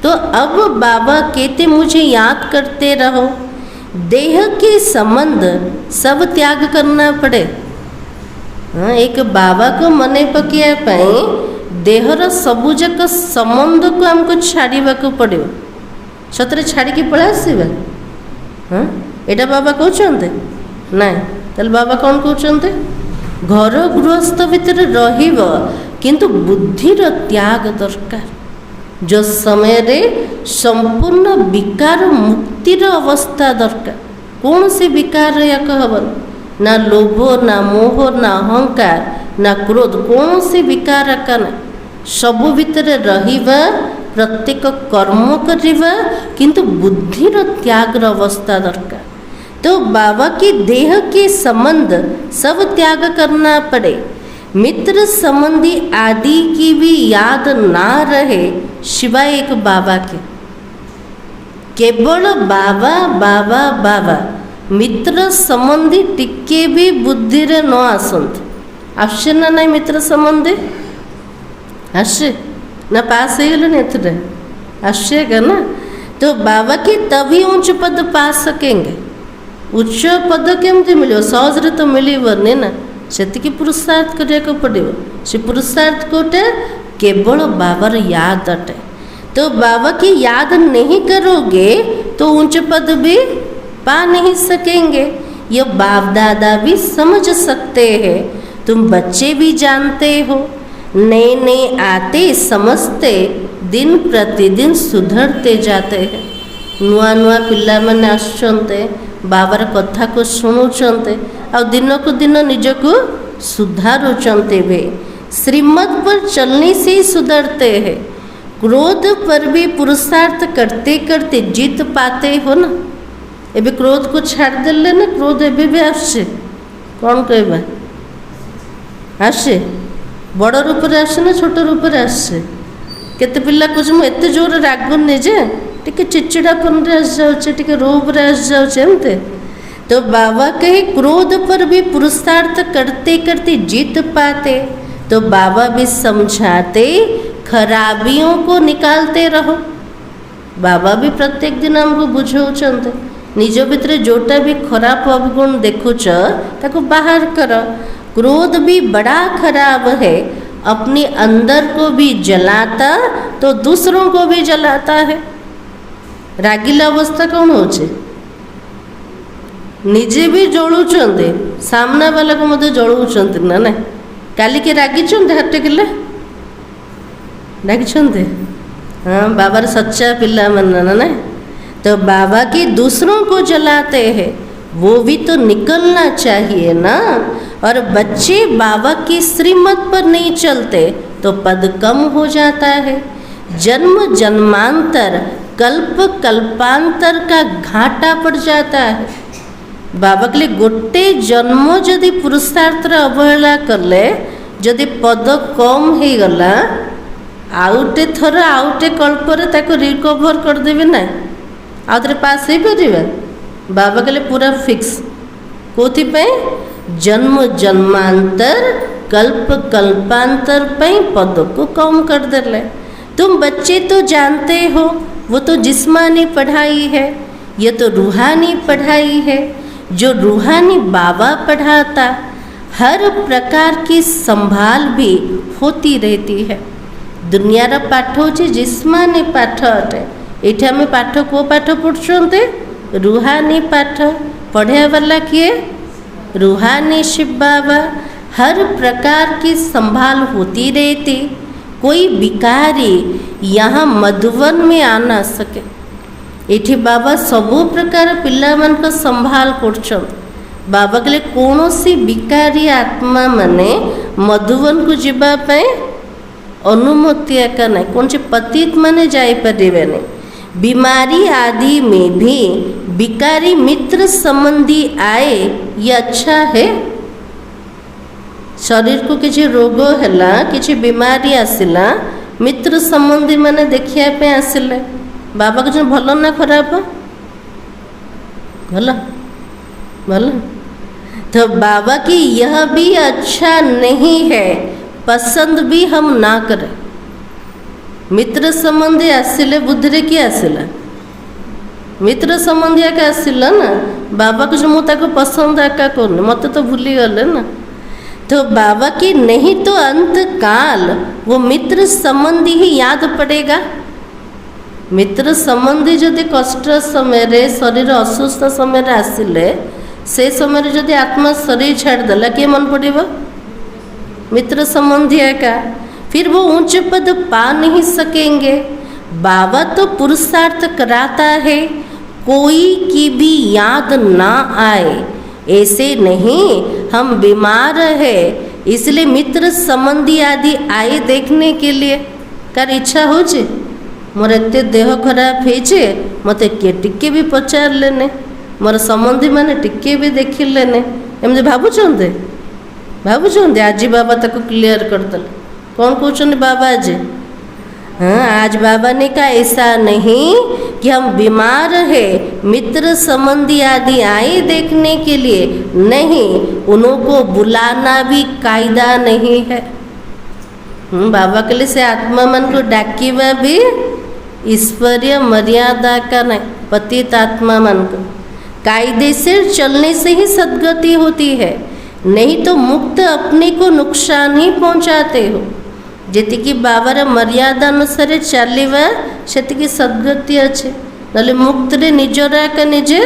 तो अब बाबा कहते मुझे याद करते रहो, देह के संबंध सब त्याग करना पड़े। हाँ, एक बाबा को मने पकिया देहर सबुजाक संबंध को आमको छाड़ा पड़ो, सतरे छाड़ी पड़ा आसवा। हाँ, एटा बाबा कहते ना, ताल बाबा कौन कहते घर गृहस्थ भितर रहिब किंतु बुद्धिर त्याग दरकार। जो समय रे संपूर्ण विकार मुक्तिर अवस्था दरकार। कौन से विकार याक हबन ना लोभ ना मोह ना अहंकार ना क्रोध, कौन से विकार का ना सबु भितर रहिबा, प्रत्येक कर्म करिबा किंतु बुद्धिर त्यागर अवस्था दरकार। तो बाबा की देह के संबंध सब त्याग करना पड़े, मित्र संबंधी आदि की भी याद ना रहे सिवाय एक बाबा के। केवल बाबा बाबा बाबा, मित्र संबंधी टिके भी बुद्धि रे न आसंत। आसे ना नहीं मित्र संबंधी आसे ना पास हो गले एथरे आसेगा ना। तो बाबा के तभी उच्च पद पा सकेंगे। उच्च पद केमती मिले सहज तो मिलबनी ना, से पुरुषार्थ करने पड़ो। से पुरुषार्थ कोटे केवल बाबार याद अटे। तो बाबा की याद नहीं करोगे तो उच्च पद भी पा नहीं सकेंगे। ये बाप दादा भी समझ सकते हैं, तुम बच्चे भी जानते हो। नए नए आते समझते दिन प्रतिदिन सुधरते जाते हैं। नुआ नुआ पिला माने आसुचंते, बाबार कथा को शुणुचंते और दिन को दिन निज को सुधारुचंते भी। श्रीमत पर चलने से ही सुधरते हैं। क्रोध पर भी पुरुषार्थ करते करते जीत पाते हो ना। एबे क्रोध को छाड़ देले ना, क्रोध एबे भी आसे कौन कहबा आसे बड़ रूप में आसे ना छोट रूप में आसे। केते पिला कुछ मु एते जोर रागुनी जे टिके चिड़चिड़ापन रे आस जाउछे, टिके रोब रे आस जाउछे एमते। तो बाबा कहे क्रोध पर भी पुरुषार्थ करते करते जीत पाते। तो बाबा भी समझाते खराबियों को निकालते रहो। बाबा भी प्रत्येक दिन हमको बुझाउछन्ते निज भितर जोटा भी खराब अवगुण देखुच ताको बाहर कर। क्रोध भी बड़ा खराब है, अपने अंदर को भी जलाता तो दूसरों को भी जलाता है। रागिला अवस्था कौन होचे, निजे भी जलुचंते सामना वाला को मते जलुचंते ना ना। काली के रागिचंते हाथ टेकिले रागिचंते। हाँ, बाबार सच्चा पिला मन ना ना। तो बाबा के दूसरों को जलाते हैं, वो भी तो निकलना चाहिए ना। और बच्चे बाबा की श्रीमत पर नहीं चलते तो पद कम हो जाता है। जन्म जन्मांतर कल्प कल्पांतर का घाटा पड़ जाता है। बाबा के लिए गोटे जन्म जदि पुरुषार्थ अवहेला कले, जदि पद कम हो गला, आउटे थर आउटे कल्पर ताको रिकवर कर देबे ना, आउे पास हो पारे। बाबा के लिए पूरा फिक्स कोथि पे जन्म जन्मांतर कल्प कल्पांतर पे पद को कम कर देले। तुम बच्चे तो जानते हो वो तो जिस्मानी पढ़ाई है, ये तो रूहानी पढ़ाई है। जो रूहानी बाबा पढ़ाता, हर प्रकार की संभाल भी होती रहती है। दुनियार पाठ हो जिस्मानी पाठ अटे। ये आम पाठ को पाठ पढ़ुंते रूहानी पाठ। पढ़े वाला किए रूहानी शिव बाबा। हर प्रकार की संभाल होती रहती। कोई विकारी यहाँ मधुवन में आ ना सके। ये बाबा सबू प्रकार पिला मन को संभाल कर। बाबा के लिए कौन सी विकारी आत्मा माने मधुवन को जीवाई अनुमति एका नहीं। कौन से पतित माने जापरे नहीं। बीमारी आदि में भी विकारी मित्र संबंधी आए, ये अच्छा है? शरीर को किसी रोग है किसी बीमारी आसला मित्र संबंधी मैंने देखिए आसिले बाबा को भल ना खराब भल भल तो बाबा की यह भी अच्छा नहीं है पसंद भी हम ना करें। मित्र संबंधी आसिले बुद्धि रे किए आसिला मित्र संबंधी एका आसिला ना बाबा को जो मुझे पसंद एका कर मत तो भूली गले ना तो बाबा की नहीं तो अंत काल वो मित्र संबंधी ही याद पड़ेगा। मित्र संबंधी जदि कष्ट समय रे शरीर असुस्थ समय रे आसिले से समय रे जदि आत्मा शरीर छाड़देला किए मन पड़ेगा मित्र संबंधी एका फिर वो ऊंच पद पा नहीं सकेंगे। बाबा तो पुरुषार्थ कराता है कोई की भी याद ना आए ऐसे नहीं हम बीमार है इसलिए मित्र संबंधी आदि आए देखने के लिए कार इच्छा हो मोर एत देह खराब है मत टिके भी पचार लेने मोर संबंधी मैंने टिके भी देख लेने एमती भावुं आज बाबा ताको क्लियर करदे कौन कहते बाबा आज हाँ आज बाबा ने कहा ऐसा नहीं कि हम बीमार है मित्र संबंधी आदि आए देखने के लिए नहीं उनको बुलाना भी कायदा नहीं है। बाबा के लिए से आत्मा मन को डाकिवा भी ईश्वरीय मर्यादा का नहीं पतित आत्मा मन को कायदे से चलने से ही सद्गति होती है नहीं तो मुक्त अपने को नुकसान ही पहुंचाते हो। जी बाबार मर्यादा अनुसार चलवा से सद्गति अच्छे ना मुक्त रे निजर एका निजे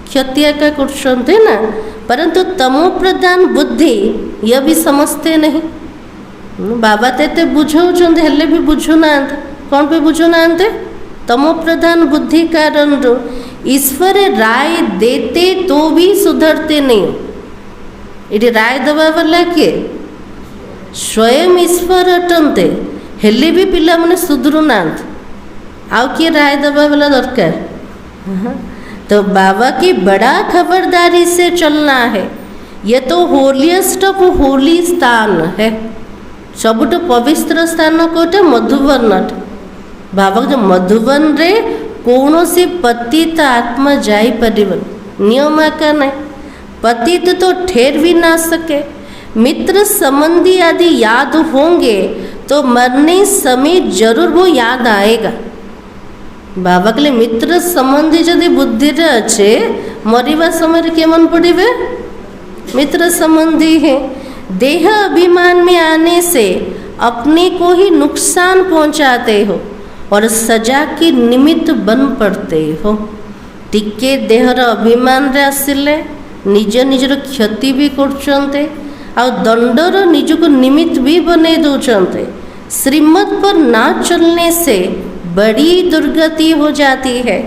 क्षति एका करते ना परंतु तमो प्रधान बुद्धि यह भी समझते नहीं। बाबा तो बुझाऊँ हेले भी बुझुना कौन पे बुझुना तमो प्रधान बुद्धि कारण ईश्वर राय देते तो भी सुधरते नहीं। ये राय दबा वाला किए स्वयं ईश्वर अटंते हेले भी पिला मैंने सुधरू ना आउ किए राय दबा वाला दरकार। तो बाबा की बड़ा खबरदारी से चलना है। ये तो होलिएस्ट ऑफ होली स्थान है सबुठ पवित्र स्थान कोटे मधुबन बाबा जो मधुबन रे कौन सी पतित आत्मा जाई परिवन नियम का नहीं पतित तो ठहर भी ना सके। मित्र संबंधी आदि याद होंगे तो मरने समय जरूर वो याद आएगा। बाबा के लिए मित्र संबंधी यदि बुद्धि रे अच्छे मरिबा समय के मन पड़े मित्र संबंधी है देह अभिमान में आने से अपने को ही नुकसान पहुंचाते हो और सजा की निमित्त बन पड़ते हो। टिके देहर अभिमान रे आसिले निज निजर क्षति भी करछन्ते आ दंडर निज को निमित्त भी बने दौरान श्रीमत पर ना चलने से बड़ी दुर्गति हो जाती है।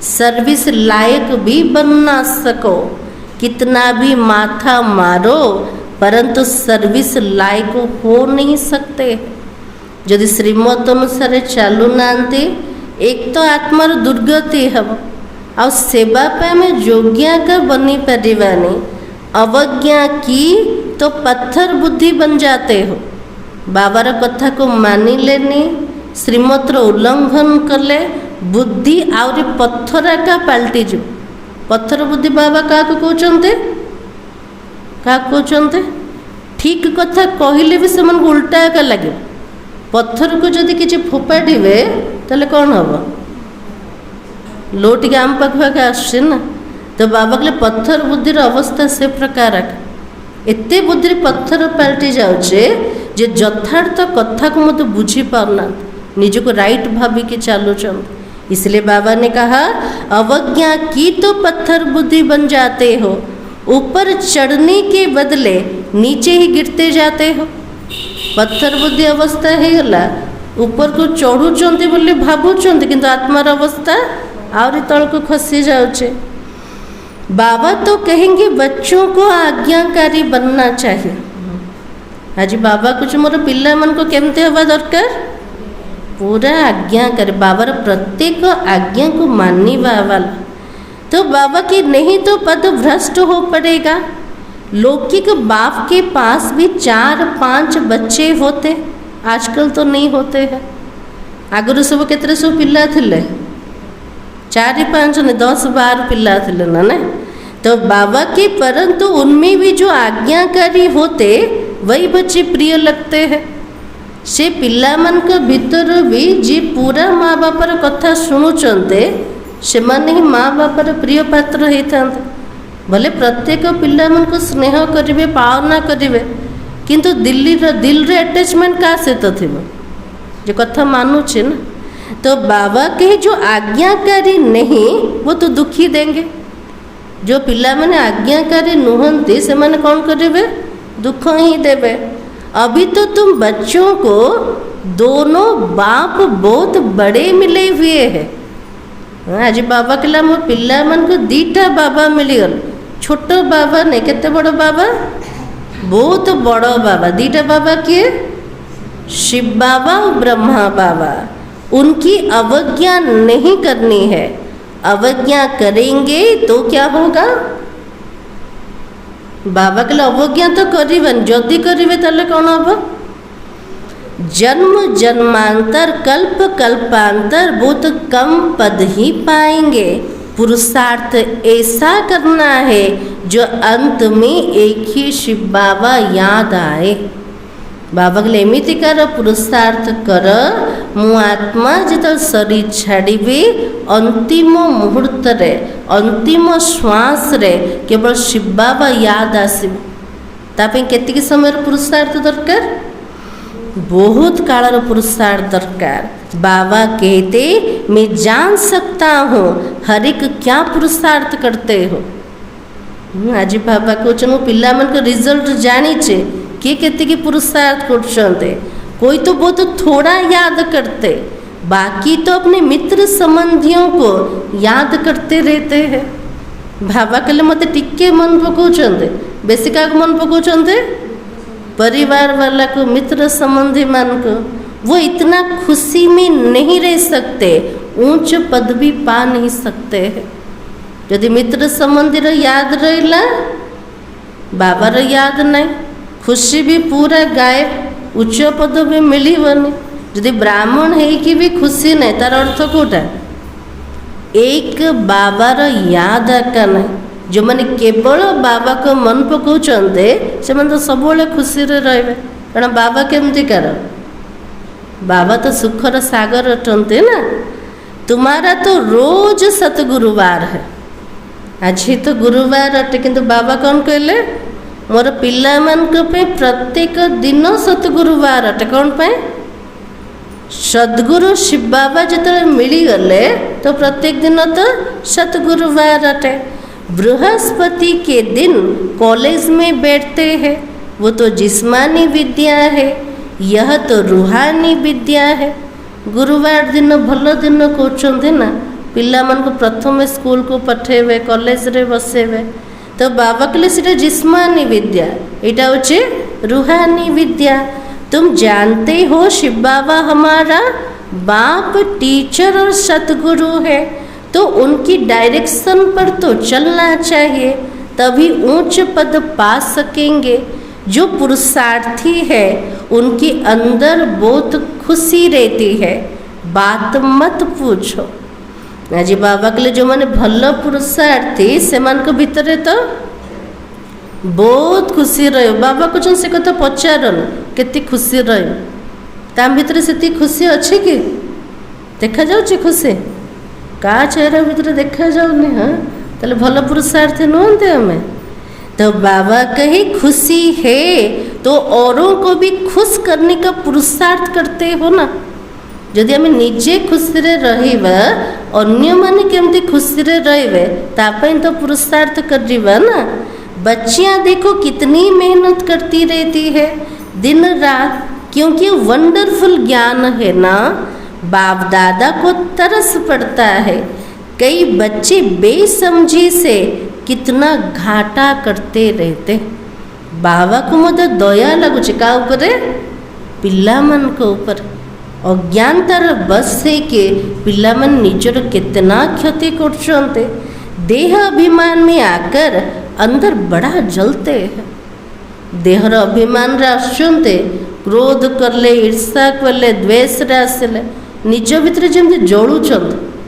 सर्विस लायक भी बन ना सको कितना भी माथा मारो परंतु सर्विस लायक हो नहीं सकते। यदि श्रीमत अनुसार चलू ना एक तो आत्मार दुर्गति हम आ सेवा पे आम योग्य का बनी पारानी अवज्ञा की तो पत्थर बुद्धि बन जाते हो। बाबार कथा को मानी लेनी श्रीमतर उल्लंघन कले बुद्धि आउरी पत्थर एका पलटि जो पत्थर बुद्धि बाबा क्या कहते क्या कहते ठीक कथा कहले भी से उल्टा एका लगे पत्थर को जदि किसी फोपाड़े ताले कौन हम लोटिके आम पाखे आसছে ना तो बाबा के पत्थर बुद्धिर अवस्था से प्रकार एत बुद्धि पत्थर पलटि जाऊे जे यथार्थ कथा को मत बुझी पारना निज को राइट भाविकी चलुचन। इसलिए बाबा ने कहा अवज्ञा की तो पत्थर बुद्धि बन जाते हो ऊपर चढ़ने के बदले नीचे ही गिरते जाते हो। पत्थर बुद्धि अवस्था है गला ऊपर को चढ़ुचंती बोली भावुचंती किंतु आत्मार अवस्था आहरी तल को खसी जाऊे। बाबा तो कहेंगे बच्चों को आज्ञाकारी बनना चाहिए। आज बाबा कुछ मोर पिला मन को केमते हवा दरकार पूरा आज्ञाकारी बाबार प्रत्येक आज्ञा को मानने वाला। तो बाबा की नहीं तो पद भ्रष्ट हो पड़ेगा लौकिक बाप के पास भी 4-5 बच्चे होते, आजकल तो नहीं होते हैं। आगुरी सब केतरे सब पिला थिले 4-5 नहीं 10-12 पिला थिले ना ना। तो बाबा के परंतु उनमें भी जो आज्ञाकारी होते वही बच्चे प्रिय लगते हैं। से पिला मन के भीतर भी जी पूरा माँ बापर कथा शुणुचंते से माने ही माँ बापर प्रिय पात्र होता। भले प्रत्येक पिला मन को स्नेह करेंगे पावना करेंगे, किंतु दिल रे अटैचमेंट का सहित थी जो कथा मानुचे ना। तो बाबा के जो आज्ञाकारी नहीं वो तो दुखी देंगे। जो पिला माने आज्ञाकारी नुहंती से माने कौन करेंगे, दुख ही देवे। अभी तो तुम बच्चों को दोनों बाप बहुत बड़े मिले हुए हैं। आज बाबा कहला मो पिला मन को 2टा बाबा मिलगल, छोट बाबा नहीं केते बड़ बाबा, बहुत बड़ बाबा। 2टा बाबा किए, शिव बाबा और ब्रह्मा बाबा। उनकी अवज्ञा नहीं करनी है, अवज्ञा करेंगे तो क्या होगा। बाबा के अवज्ञा तो करीबन, जदि करेंगे ताले कौन हम, जन्म जन्मांतर कल्प कल्पांतर बहुत कम पद ही पाएंगे। पुरुषार्थ ऐसा करना है जो अंत में एक ही शिव बाबा याद आए। बाबा के एमती कर पुरुषार्थ कर मु आत्मा जो शरीर छाड़े अंतिम मुहूर्त रे अंतिम श्वास रे केवल शिव बाबा याद आसबे। केतिकी समय पुरुषार्थ दरकार, बहुत कालर पुरुषार्थ दरकार। बाबा कहते मैं जान सकता हूँ हर एक क्या पुरुषार्थ करते हो। आज बाबा कहते पिला मन को रिजल्ट जानीचे किए केतिकी पुरुषार्थ करते। कोई तो बहुत थोड़ा याद करते, बाकी तो अपने मित्र संबंधियों को याद करते रहते हैं। बाबा कहले मत टिके मन पकाउछन्ते, बेसी का मन पकाउछन्ते परिवार वाला को, मित्र संबंधी मान को। वो इतना खुशी में नहीं रह सकते, ऊंच पद भी पा नहीं सकते हैं। यदि मित्र संबंधी रो याद रहिला, बाबा रो याद नहीं, खुशी भी पूरा गायब, उच्च पद भी मिलबनी। यदि ब्राह्मण है कि भी खुशी नहीं, तार अर्थ कोटा एक बाबार याद आका नहीं। जो मैंने केवल बाबा को मन पकाउछन्ते से मन तो सब खुशी रे रहिबे। कारण बाबा केमती कर, बाबा तो सुखर सागर अटंते ना। तुम्हारा तो रोज सतगुरुवार है, आज ही तो गुरुवार अटे, किंतु बाबा कौन कहले मोर पिला मान को पे प्रत्येक दिन सतगुरुवार अटे। कौन पे सद्गुरु शिव बाबा जो मिलगले तो प्रत्येक दिन तो सतगुरुवार अटे। बृहस्पति के दिन कॉलेज में बैठते हैं, वो तो जिस्मानी विद्या है, यह तो रूहानी विद्या है। गुरुवार दिन भल दिन कहते ना, पिला मन को प्रथम स्कूल को पठेबे, कॉलेज रे बसेबे। तो बाबा के लिए जिस्मानी विद्या, यहाँ हूँ रूहानी विद्या। तुम जानते हो शिव बाबा हमारा बाप, टीचर और सतगुरु है, तो उनकी डायरेक्शन पर तो चलना चाहिए, तभी ऊंच पद पा सकेंगे। जो पुरुषार्थी है उनके अंदर बहुत खुशी रहती है, बात मत पूछो। आज बाबा के लिए जो मैंने भल पुरुषार्थी से भितर तो बहुत खुशी रहे। बाबा कहते से कथा पचारन केती खुशी रहे, ताम भितर से खुशी अच्छे कि देखा जाऊँ खुशी का चेहरा भितर देखा जाऊनी। हाँ ताले भल पुरुषार्थी नुहते हमें। तो बाबा कही खुशी है तो औरों को भी खुश करने का पुरुषार्थ करते हो ना। जदि आम निजे खुशी रहिबा, अन्य माने केमती खुशी रहिबे तापई तो पुरुषार्थ करवा ना। बच्चियां देखो कितनी मेहनत करती रहती है दिन रात, क्योंकि वंडरफुल ज्ञान है ना। बाप दादा को तरस पड़ता है। कई बच्चे बेसमझी से कितना घाटा करते रहते। बाबा को मत दया लगुच का ऊपर, पिला मन को ऊपर। अज्ञानतार बस है कि पिला मन निजर कितना क्षति करते। देह अभिमान में आकर अंदर बड़ा जलते हैं। देहर अभिमान आसुंते क्रोध कले ईर्षा कले द्वेष आसिले निज भितर जमी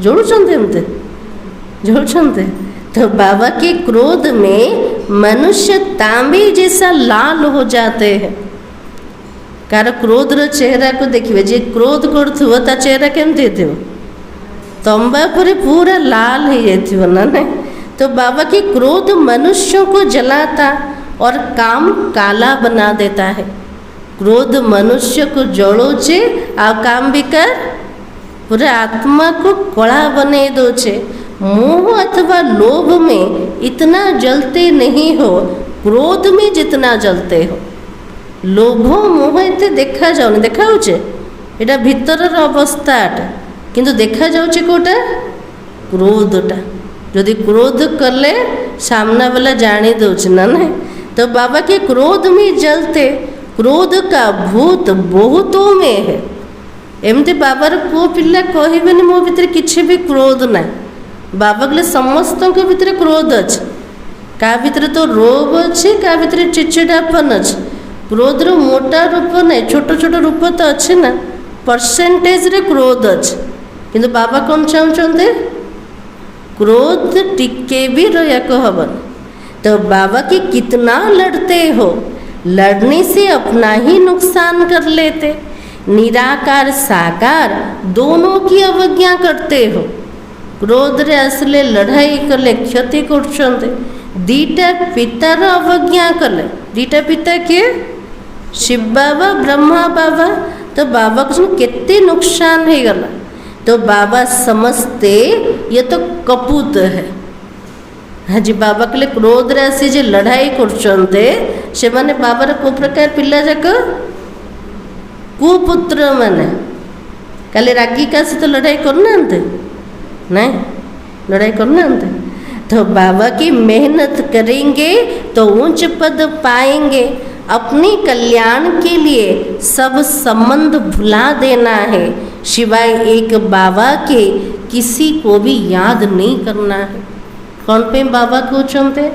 जलुंट एमती तो बाबा के क्रोध में मनुष्य तांबे जैसा लाल हो जाते हैं। कार क्रोधर चेहरा को देखिए, जे क्रोध करुव ता चेहरा केमती थो तंबा पर पूरा लाल हो जाए ना नहीं। तो बाबा की क्रोध मनुष्यों को जलाता और काम काला बना देता है। क्रोध मनुष्य को जलोचे आ काम विकार पूरा आत्मा को कला बने दोचे। मोह अथवा लोभ में इतना जलते नहीं हो, क्रोध में जितना जलते हो। लोभ मोह एते देखा जाऊनी, देखा होचे एटा भीतरर अवस्थाटा, किंतु देखा जाउचे कोटा क्रोधटा। यदि क्रोध कले सामना वाला जानी दौचे ना नहीं। तो बाबा के क्रोध में जलते, क्रोध का भूत बहुतों में है। एमती बाबार पुओ पिला कहबेनि मो भितर किछि भी क्रोध ना। बाबा कहले समस्त भितर क्रोध अच्छे, का भितर तो रोग अच्छे, का भितर चिड़चिड़ापन अच्छे। क्रोधर मोटा रूप ना, छोट छोट रूप तो अच्छे ना, परसेंटेज रे क्रोध अच्छे। किंतु बाबा कौन चाहते क्रोध टिके भी रहा को हवन। तो बाबा की कितना लड़ते हो, लड़ने से अपना ही नुकसान कर लेते। निराकार साकार दोनों की अवज्ञा करते हो। क्रोध रे आसले लड़ाई कले क्षति कर दीटा पितार अवज्ञा कले। दीटा पिता किए शिव बाबा ब्रह्मा बाबा। तो बाबा को केते नुकसान हो गला। तो बाबा समझते ये तो कपूत है। हाँ जी, बाबा के लिए क्रोध राशि जे लड़ाई कर माने बाबार को प्रकार पिला जाक कुपुत्र माने काले रागी का सहित तो लड़ाई करना नहीं, लड़ाई करना। तो बाबा की मेहनत करेंगे तो ऊंच पद पाएंगे। अपने कल्याण के लिए सब संबंध भुला देना है, सिवाय एक बाबा के किसी को भी याद नहीं करना है। कौन पे बाबा कहते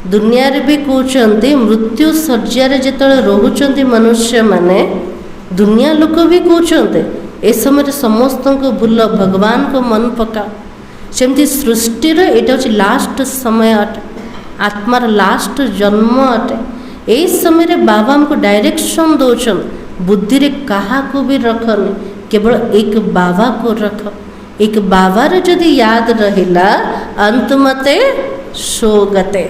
दुनिया रे भी कहते मृत्यु शଯ୍यारे जिते रोच मनुष्य माने दुनिया लोक भी कहते ए समय समस्त को भूल भगवान को मन पका। सेमती सृष्टिर एटा हूँ लास्ट समय अटे, आत्मार लास्ट जन्म अटे। यही समय बाबा हमको डायरेक्शन दौन बुद्धि रे कहा को भी रखनी, केवल एक बाबा को रख। एक बाबा रे जदि याद रहिला अंत मते सोगते।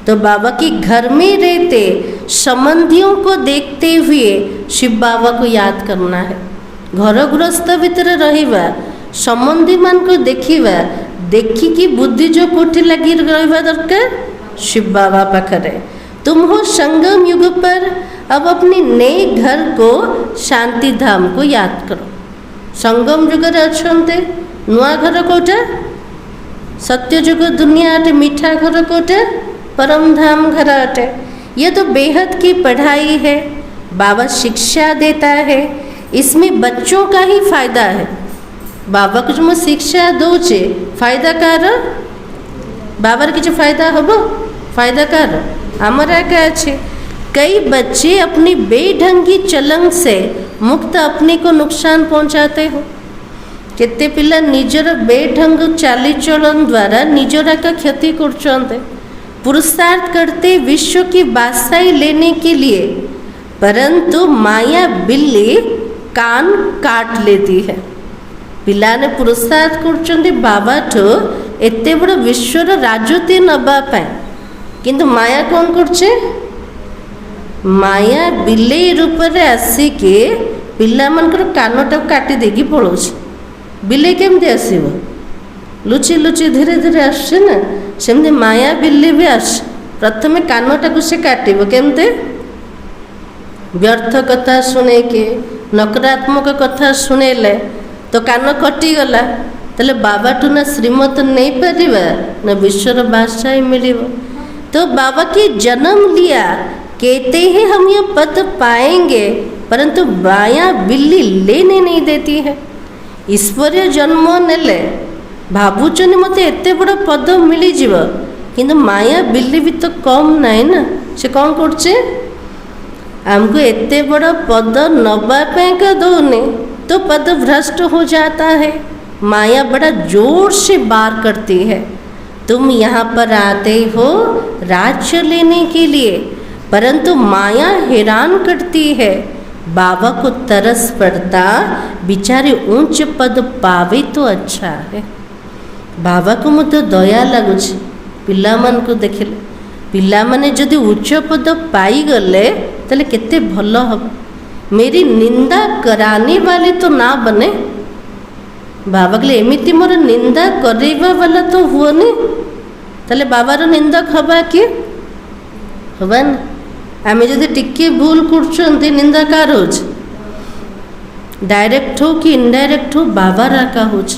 तो बाबा के घर में रहते संबंधियों को देखते हुए शिव बाबा को याद करना है। घर गृहस्थ भितर रहिबा संबंधी मान को देखिबा, देखिकी बुद्धि जो कोठी लगी रहिबा दरकार शिव बाबा पाखरे। तुम हो संगम युग पर, अब अपने नए घर को शांति धाम को याद करो। संगम युग अच्छे नुआ घर कोटा सत्य युग दुनिया अटे, मीठा घर कोटा परम धाम घर अटे। ये तो बेहद की पढ़ाई है, बाबा शिक्षा देता है, इसमें बच्चों का ही फायदा है। बाबा को जो शिक्षा दोचे फायदा कार बाबार किसी फायदा हम फायदा कार हमारा क्या अच्छे। कई बच्चे अपनी बेढंगी चलन से मुक्त अपने को नुकसान पहुंचाते हो। केते पिला निजर बेढंग चाली चलन द्वारा निजरा का क्षति कर पुरुषार्थ करते विश्व की बादशाही लेने के लिए, परंतु माया बिल्ली कान काट लेती है। पिला ने पुरुषार्थ कर बाबा ठो एते बड़ विश्वर राजती नबा पाए, किंतु माया कौन करछे माया बिलेई रूप रे आसिके पिला मनकर कानटा काटी देगी पड़ोछ। बिलेई केमती आसीबो लुचि लुचि धीरे धीरे आसे ना, सेमती माया बिल्ली भी आसे। प्रथमे कानटा को से काटिबो केमते व्यर्थ कथा शुणे के नकारात्मक कथा शुणेले तो कान कटिगला। ताले बाबा ठू ना श्रीमत नहीं पारिबा ना विश्वर बादशाही मिलिबो। तो बाबा की जन्म लिया कहते हैं हम ये पद पाएंगे, परंतु माया बिल्ली लेने नहीं देती है। ईश्वरीय जन्म नेले भावुचनी मते एते बड़ पद मिल जीव, किंतु माया बिल्ली भी तो कम नहीं ना, से कौन करछे हमको एते बड़ा पद नबा का दौने तो पद भ्रष्ट हो जाता है। माया बड़ा जोर से बार करती है, तुम यहाँ पर आते हो राज्य लेने के लिए, परंतु माया हैरान करती है। बाबा को तरस पड़ता बिचारे ऊंच पद पावे तो अच्छा है। बाबा को मत दया लगुच पिला मन को देखिले, पिला माने जदि उच्च पद पाई गले तले केते भलो हम। मेरी निंदा कराने वाले तो ना बने। बाबा कहले एमिति मोर निंदा करेवा वाला तो हुअनी, तले बाबार निंदक हवा कि हवा ना। आमे जदि टिके भूल करछन्ते निंदा कार होछ, डायरेक्ट हो कि इनडायरेक्ट हो बाबा राका होछ।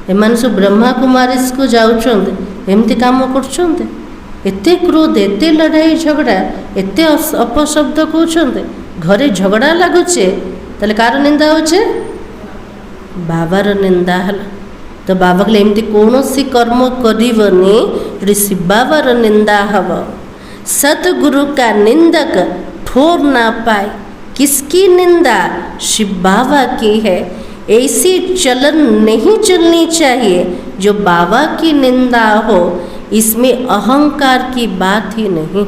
एमान सब ब्रह्मा कुमारी को जाउछन्ते एमती काम करछन्ते, एते क्रोध एते लड़ाई झगड़ा एते अपशब्द कहते, घरे झगड़ा लगुचे तले कार निंदा होचे बाबार निंदा हला। तो बाबा कहले एमती कौनसी कर्म करिवनी जो शिव बाबार निंदा हब। सतगुरु का निंदक ठोर ना पाए, किसकी निंदा शिव बाबा की है। ऐसी चलन नहीं चलनी चाहिए जो बाबा की निंदा हो, इसमें अहंकार की बात ही नहीं।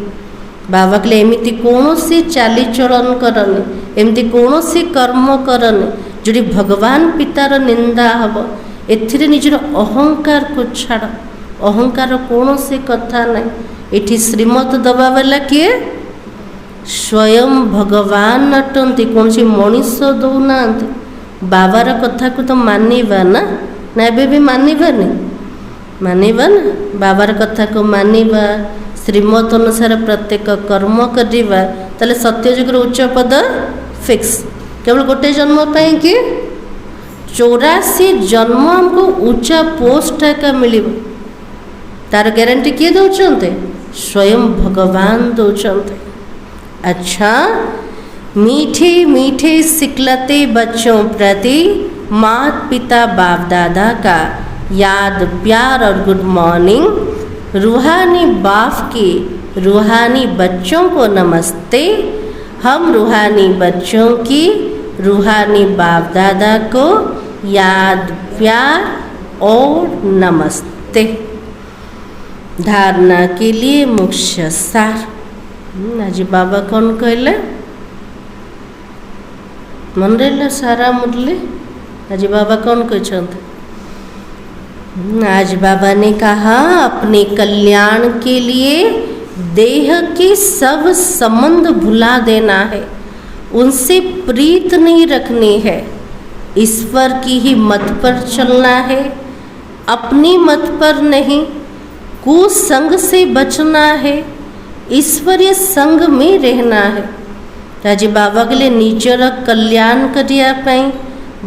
बाबा कहले एमती कौनसी चाली चलन करनी, एमती कौनसी कर्म करनी जोड़ी भगवान पितार निंदा हब। एथिरे निजर अहंकार को छाड़, अहंकार कौनसी कथा नहीं। एठी श्रीमत दबा वाला किए स्वयं भगवान अटंती, कौन सी मनीष दौना। बाबार कथा को तो मानिबा ना, एबे भी मानिबानी मानिबा ना। बाबार कथा को मानिबा, श्रीमत अनुसार प्रत्येक कर्म करिबा, ताले सत्य जुगर उच्च पद फिक्स। केवल गोटे जन्म पाई कि 84 जन्म हमको ऊंचा पोस्ट का मिल, तार गारंटी किए दौरान स्वयं भगवान दौरान। अच्छा, मीठे मीठे सिखलते बच्चों प्रति माता पिता बाप दादा का याद प्यार और गुड मॉर्निंग। रूहानी बाप की रूहानी बच्चों को नमस्ते। हम रूहानी बच्चों की रूहानी बाप दादा को याद प्यार और नमस्ते। धारणा के लिए मुख्य सार आज बाबा कौन कहले मन रहा सारा मुरली। आज बाबा कौन कहते, आज बाबा ने कहा अपने कल्याण के लिए देह के सब संबंध भुला देना है, उनसे प्रीत नहीं रखनी है, ईश्वर की ही मत पर चलना है, अपनी मत पर नहीं। कुसंग से बचना है, ईश्वरीय संग में रहना है। आज बाबा के लिए निजर कल्याण करिया पाई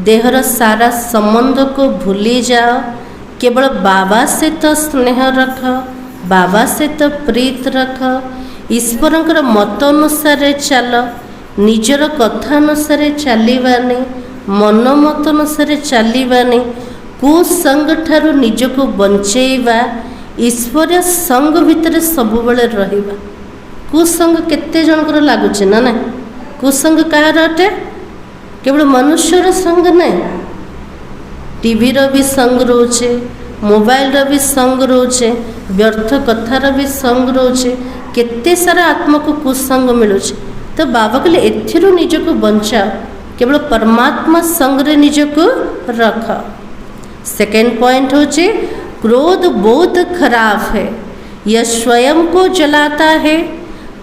देहर सारा संबंध को भूली जाओ, केवल बाबा से तो स्नेह रख, बाबा से तो प्रीत रख, ईश्वर मत अनुसार चल, निजर कथा अनुसार चलवानी, मन मत अनुसार चलवानी, कुसंग ठारू निजको बंचेवा, ईश्वरीय संग भितर सब बेले रहिबा। कुसंग केते जनकर लागुचे ना ना, कुसंग कहार अटे, केवल मनुष्यर संग नहीं, टीवी रो भी संग रोचे, मोबाइल रो भी संग रोचे, व्यर्थ कथार भी संग रोचे, केते सारा आत्मा को कुसंग मिलुचे। तो बाबा कहले एथिरु निजको बंचाओ, केवल परमात्मा संग रे निजको रख। सेकेंड पॉइंट होचे क्रोध बहुत खराब है, यह स्वयं को जलाता है।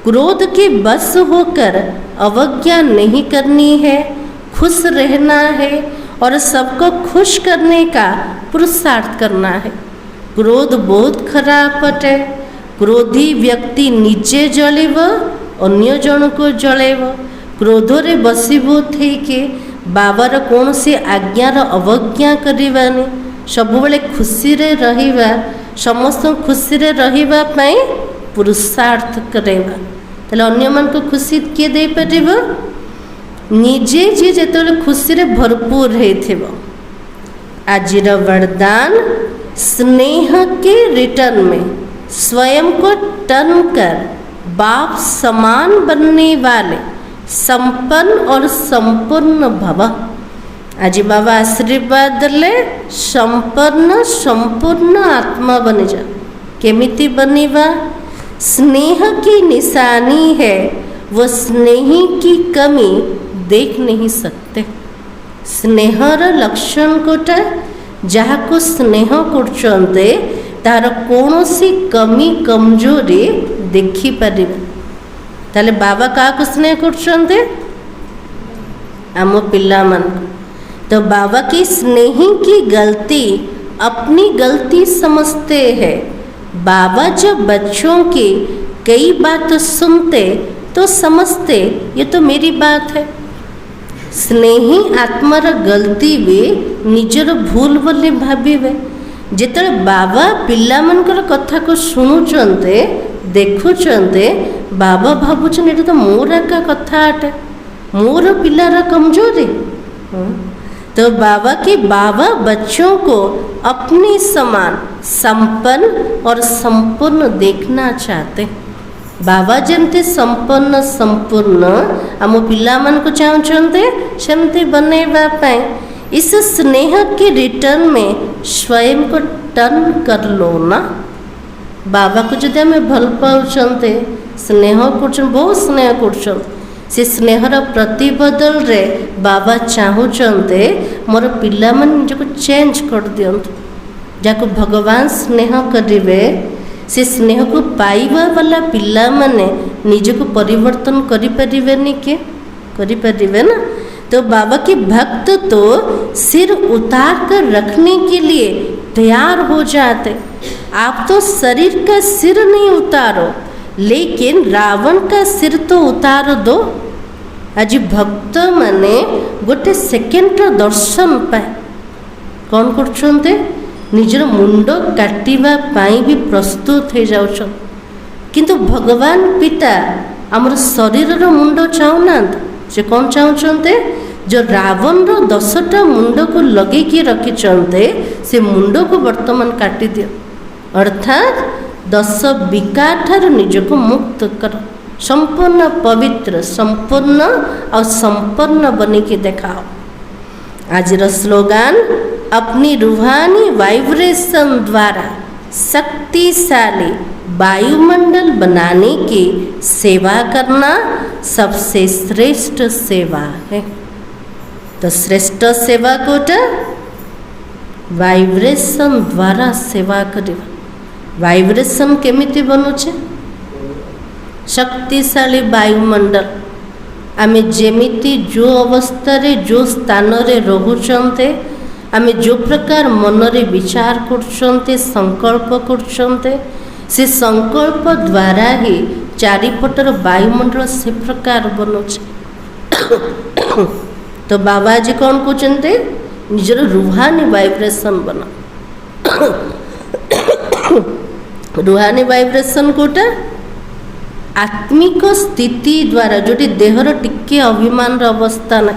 क्रोध के बस होकर अवज्ञा नहीं करनी है, खुश रहना है और सबको खुश करने का पुरुषार्थ करना है। क्रोध बहुत खराब अटे। क्रोधी व्यक्ति निजे जलेब, अन्य जन को जलेब। क्रोधरे बसीभूत होके बाबार कौन से आज्ञार अवज्ञा करवानी, सबुबले खुशी रे रहिबा, समस्त खुशी रे रहिबा पई पुरुषार्थ करेबा। ताले अन्य मन को खुशी किए दे परिबो, निजे जी जेतले खुशी रे भरपूर हेथिबो। आजिर वरदान स्नेह के रिटर्न में स्वयं को टर्न कर बाप समान बनने वाले संपन्न और संपूर्ण भव। आज बाबा आशीर्वाद ले संपन्न संपूर्ण आत्मा बन जा। केमिति बनिबा? स्नेह की निशानी है, वो स्नेही की कमी देख नहीं सकते। स्नेहर लक्षण कोटा, जहाँ को स्नेह करछन्ते तार कौनसी कमी कमजोरी देखी पारिबे। ताले बाबा का स्नेह करछन्ते? आम पिला मन। तो बाबा की स्नेही की गलती अपनी गलती समझते हैं। बाबा जब बच्चों की कई बात सुनते तो समझते ये तो मेरी बात है। स्नेही आत्मार गलती भी निजर भूल बोली भाविबे। जेतले बाबा पिला मनकर कथा को शुणुचंते देखुचंते बाबा भावुचन एटा तो मोर एका कथा अटे, मोर पिलार कमजोरी। तो बाबा बच्चों को अपने समान संपन्न और संपूर्ण देखना चाहते। बाबा जमते संपन्न संपूर्ण आम पिला मन को चाहते सेमती बनैबा पाए। इस स्नेह के रिटर्न में स्वयं को टर्न कर लो ना। बाबा को जदि आम भल पाउछन्ते स्नेह कर बहुत स्नेह कर से स्नेहर प्रतिबदल रे बाबा चाहते मोर पिला मन निजको चेंज कर दियंतु। जाको भगवान स्नेह करिवे से स्नेह को पाइबा वाला पिला माने निजको परिवर्तन करि परिबेनी के करि परिबे ना। तो बाबा के भक्त तो सिर उतार कर रखने के लिए तैयार हो जाते। आप तो शरीर का सिर नहीं उतारो, लेकिन रावण का सिर तो उतार दो। आज भक्त माने गोटे सेकेंड दर्शन पाए कौन करछन्ते निजर मुंड काटिबा पाई भी प्रस्तुत हो जाउछन। किंतु भगवान पिता आमर शरीर मुंड चाहूना, से कौन चाहते जो रावण रो 10टा मुंड को लगे कि रखिचंते से मुंड को वर्तमान काटी दियो। अर्थात 10 विकार ठार निजको मुक्त कर, संपूर्ण पवित्र संपूर्ण और संपन्न बनी के दिखाओ। आज स्लोगान अपनी रूहानी वाइब्रेशन द्वारा शक्तिशाली वायुमंडल बनाने की सेवा करना सबसे श्रेष्ठ सेवा है। तो श्रेष्ठ सेवा कोटा वाइब्रेशन द्वारा सेवा करिबा। वाइब्रेशन केमिति बनुचे? शक्तिशाली वायुमंडल आमे जेमिति जो अवस्था रे जो स्थान रे रहुचंते आमे जो प्रकार मन रे विचार करछंते संकल्प करछंते से संकल्प द्वारा ही चारिपटर वायुमंडल से प्रकार बनुचे। तो बाबा जी कौन कहते निजर रूहानी वाइब्रेशन बना। रूहानी वाइब्रेशन कोटा आत्मिक स्थिति द्वारा जोटी देहर टिके अभिमान अवस्था ना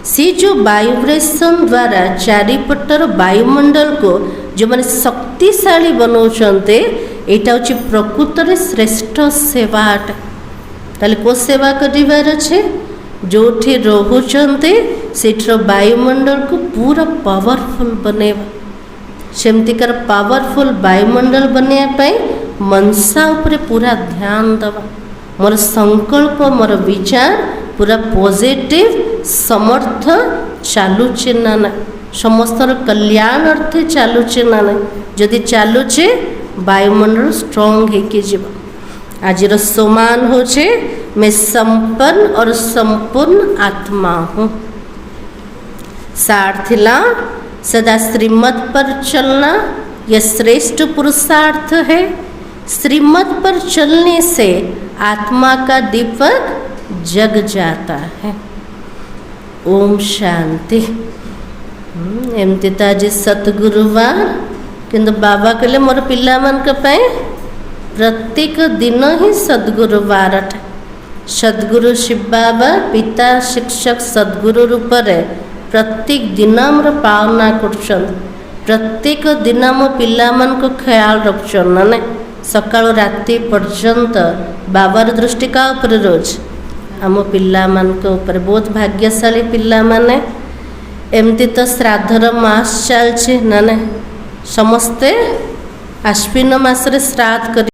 से जो वाइब्रेशन द्वारा चारिपटर वायुमंडल को जो मैंने शक्तिशाली बनाते यहाँ हूँ प्रकृत में श्रेष्ठ सेवा अटे। ताले को सेवा करिवार अच्छे जो रोचते से वायुमंडल को पूरा पावरफुल बनेवा। सेमतिकार पावरफुल वायुमंडल बनवाई मनसा उपरे पूरा ध्यान दवा। मोर संकल्प मोर विचार पूरा पॉजिटिव समर्थ चालुचे ना ना समस्तर कल्याण अर्थे चालुचे ना ना जदि चालुचे वायुमंडल स्ट्रॉन्ग है जीव। आज सोमान होचे मैं संपन्न और संपूर्ण आत्मा हूँ। सारथिला सदा श्रीमत पर चलना यह श्रेष्ठ पुरुषार्थ है। श्रीमत पर चलने से आत्मा का दीपक जग जाता है। ओम शांति। एमती तो आज सतगुरुवार किंतु बाबा कहले मोर पिला मन प्रत्येक दिन ही सद्गुरुवार अटे। सद्गुरु शिव बाबा पिता शिक्षक सद्गुरु रूप में प्रत्येक दिन आमर पालना कर प्रत्येक दिन आम पिला मन को ख्याल रखुन ना सकाळु राति पर्यंत बाबार दृष्टि का ऊपर रोज आम पिला मानक ऊपर बहुत भाग्यशाली पिला माने एमती तो श्राद्धर मास चलछि ना ना समस्ते आश्विन मासरे श्राद्ध कर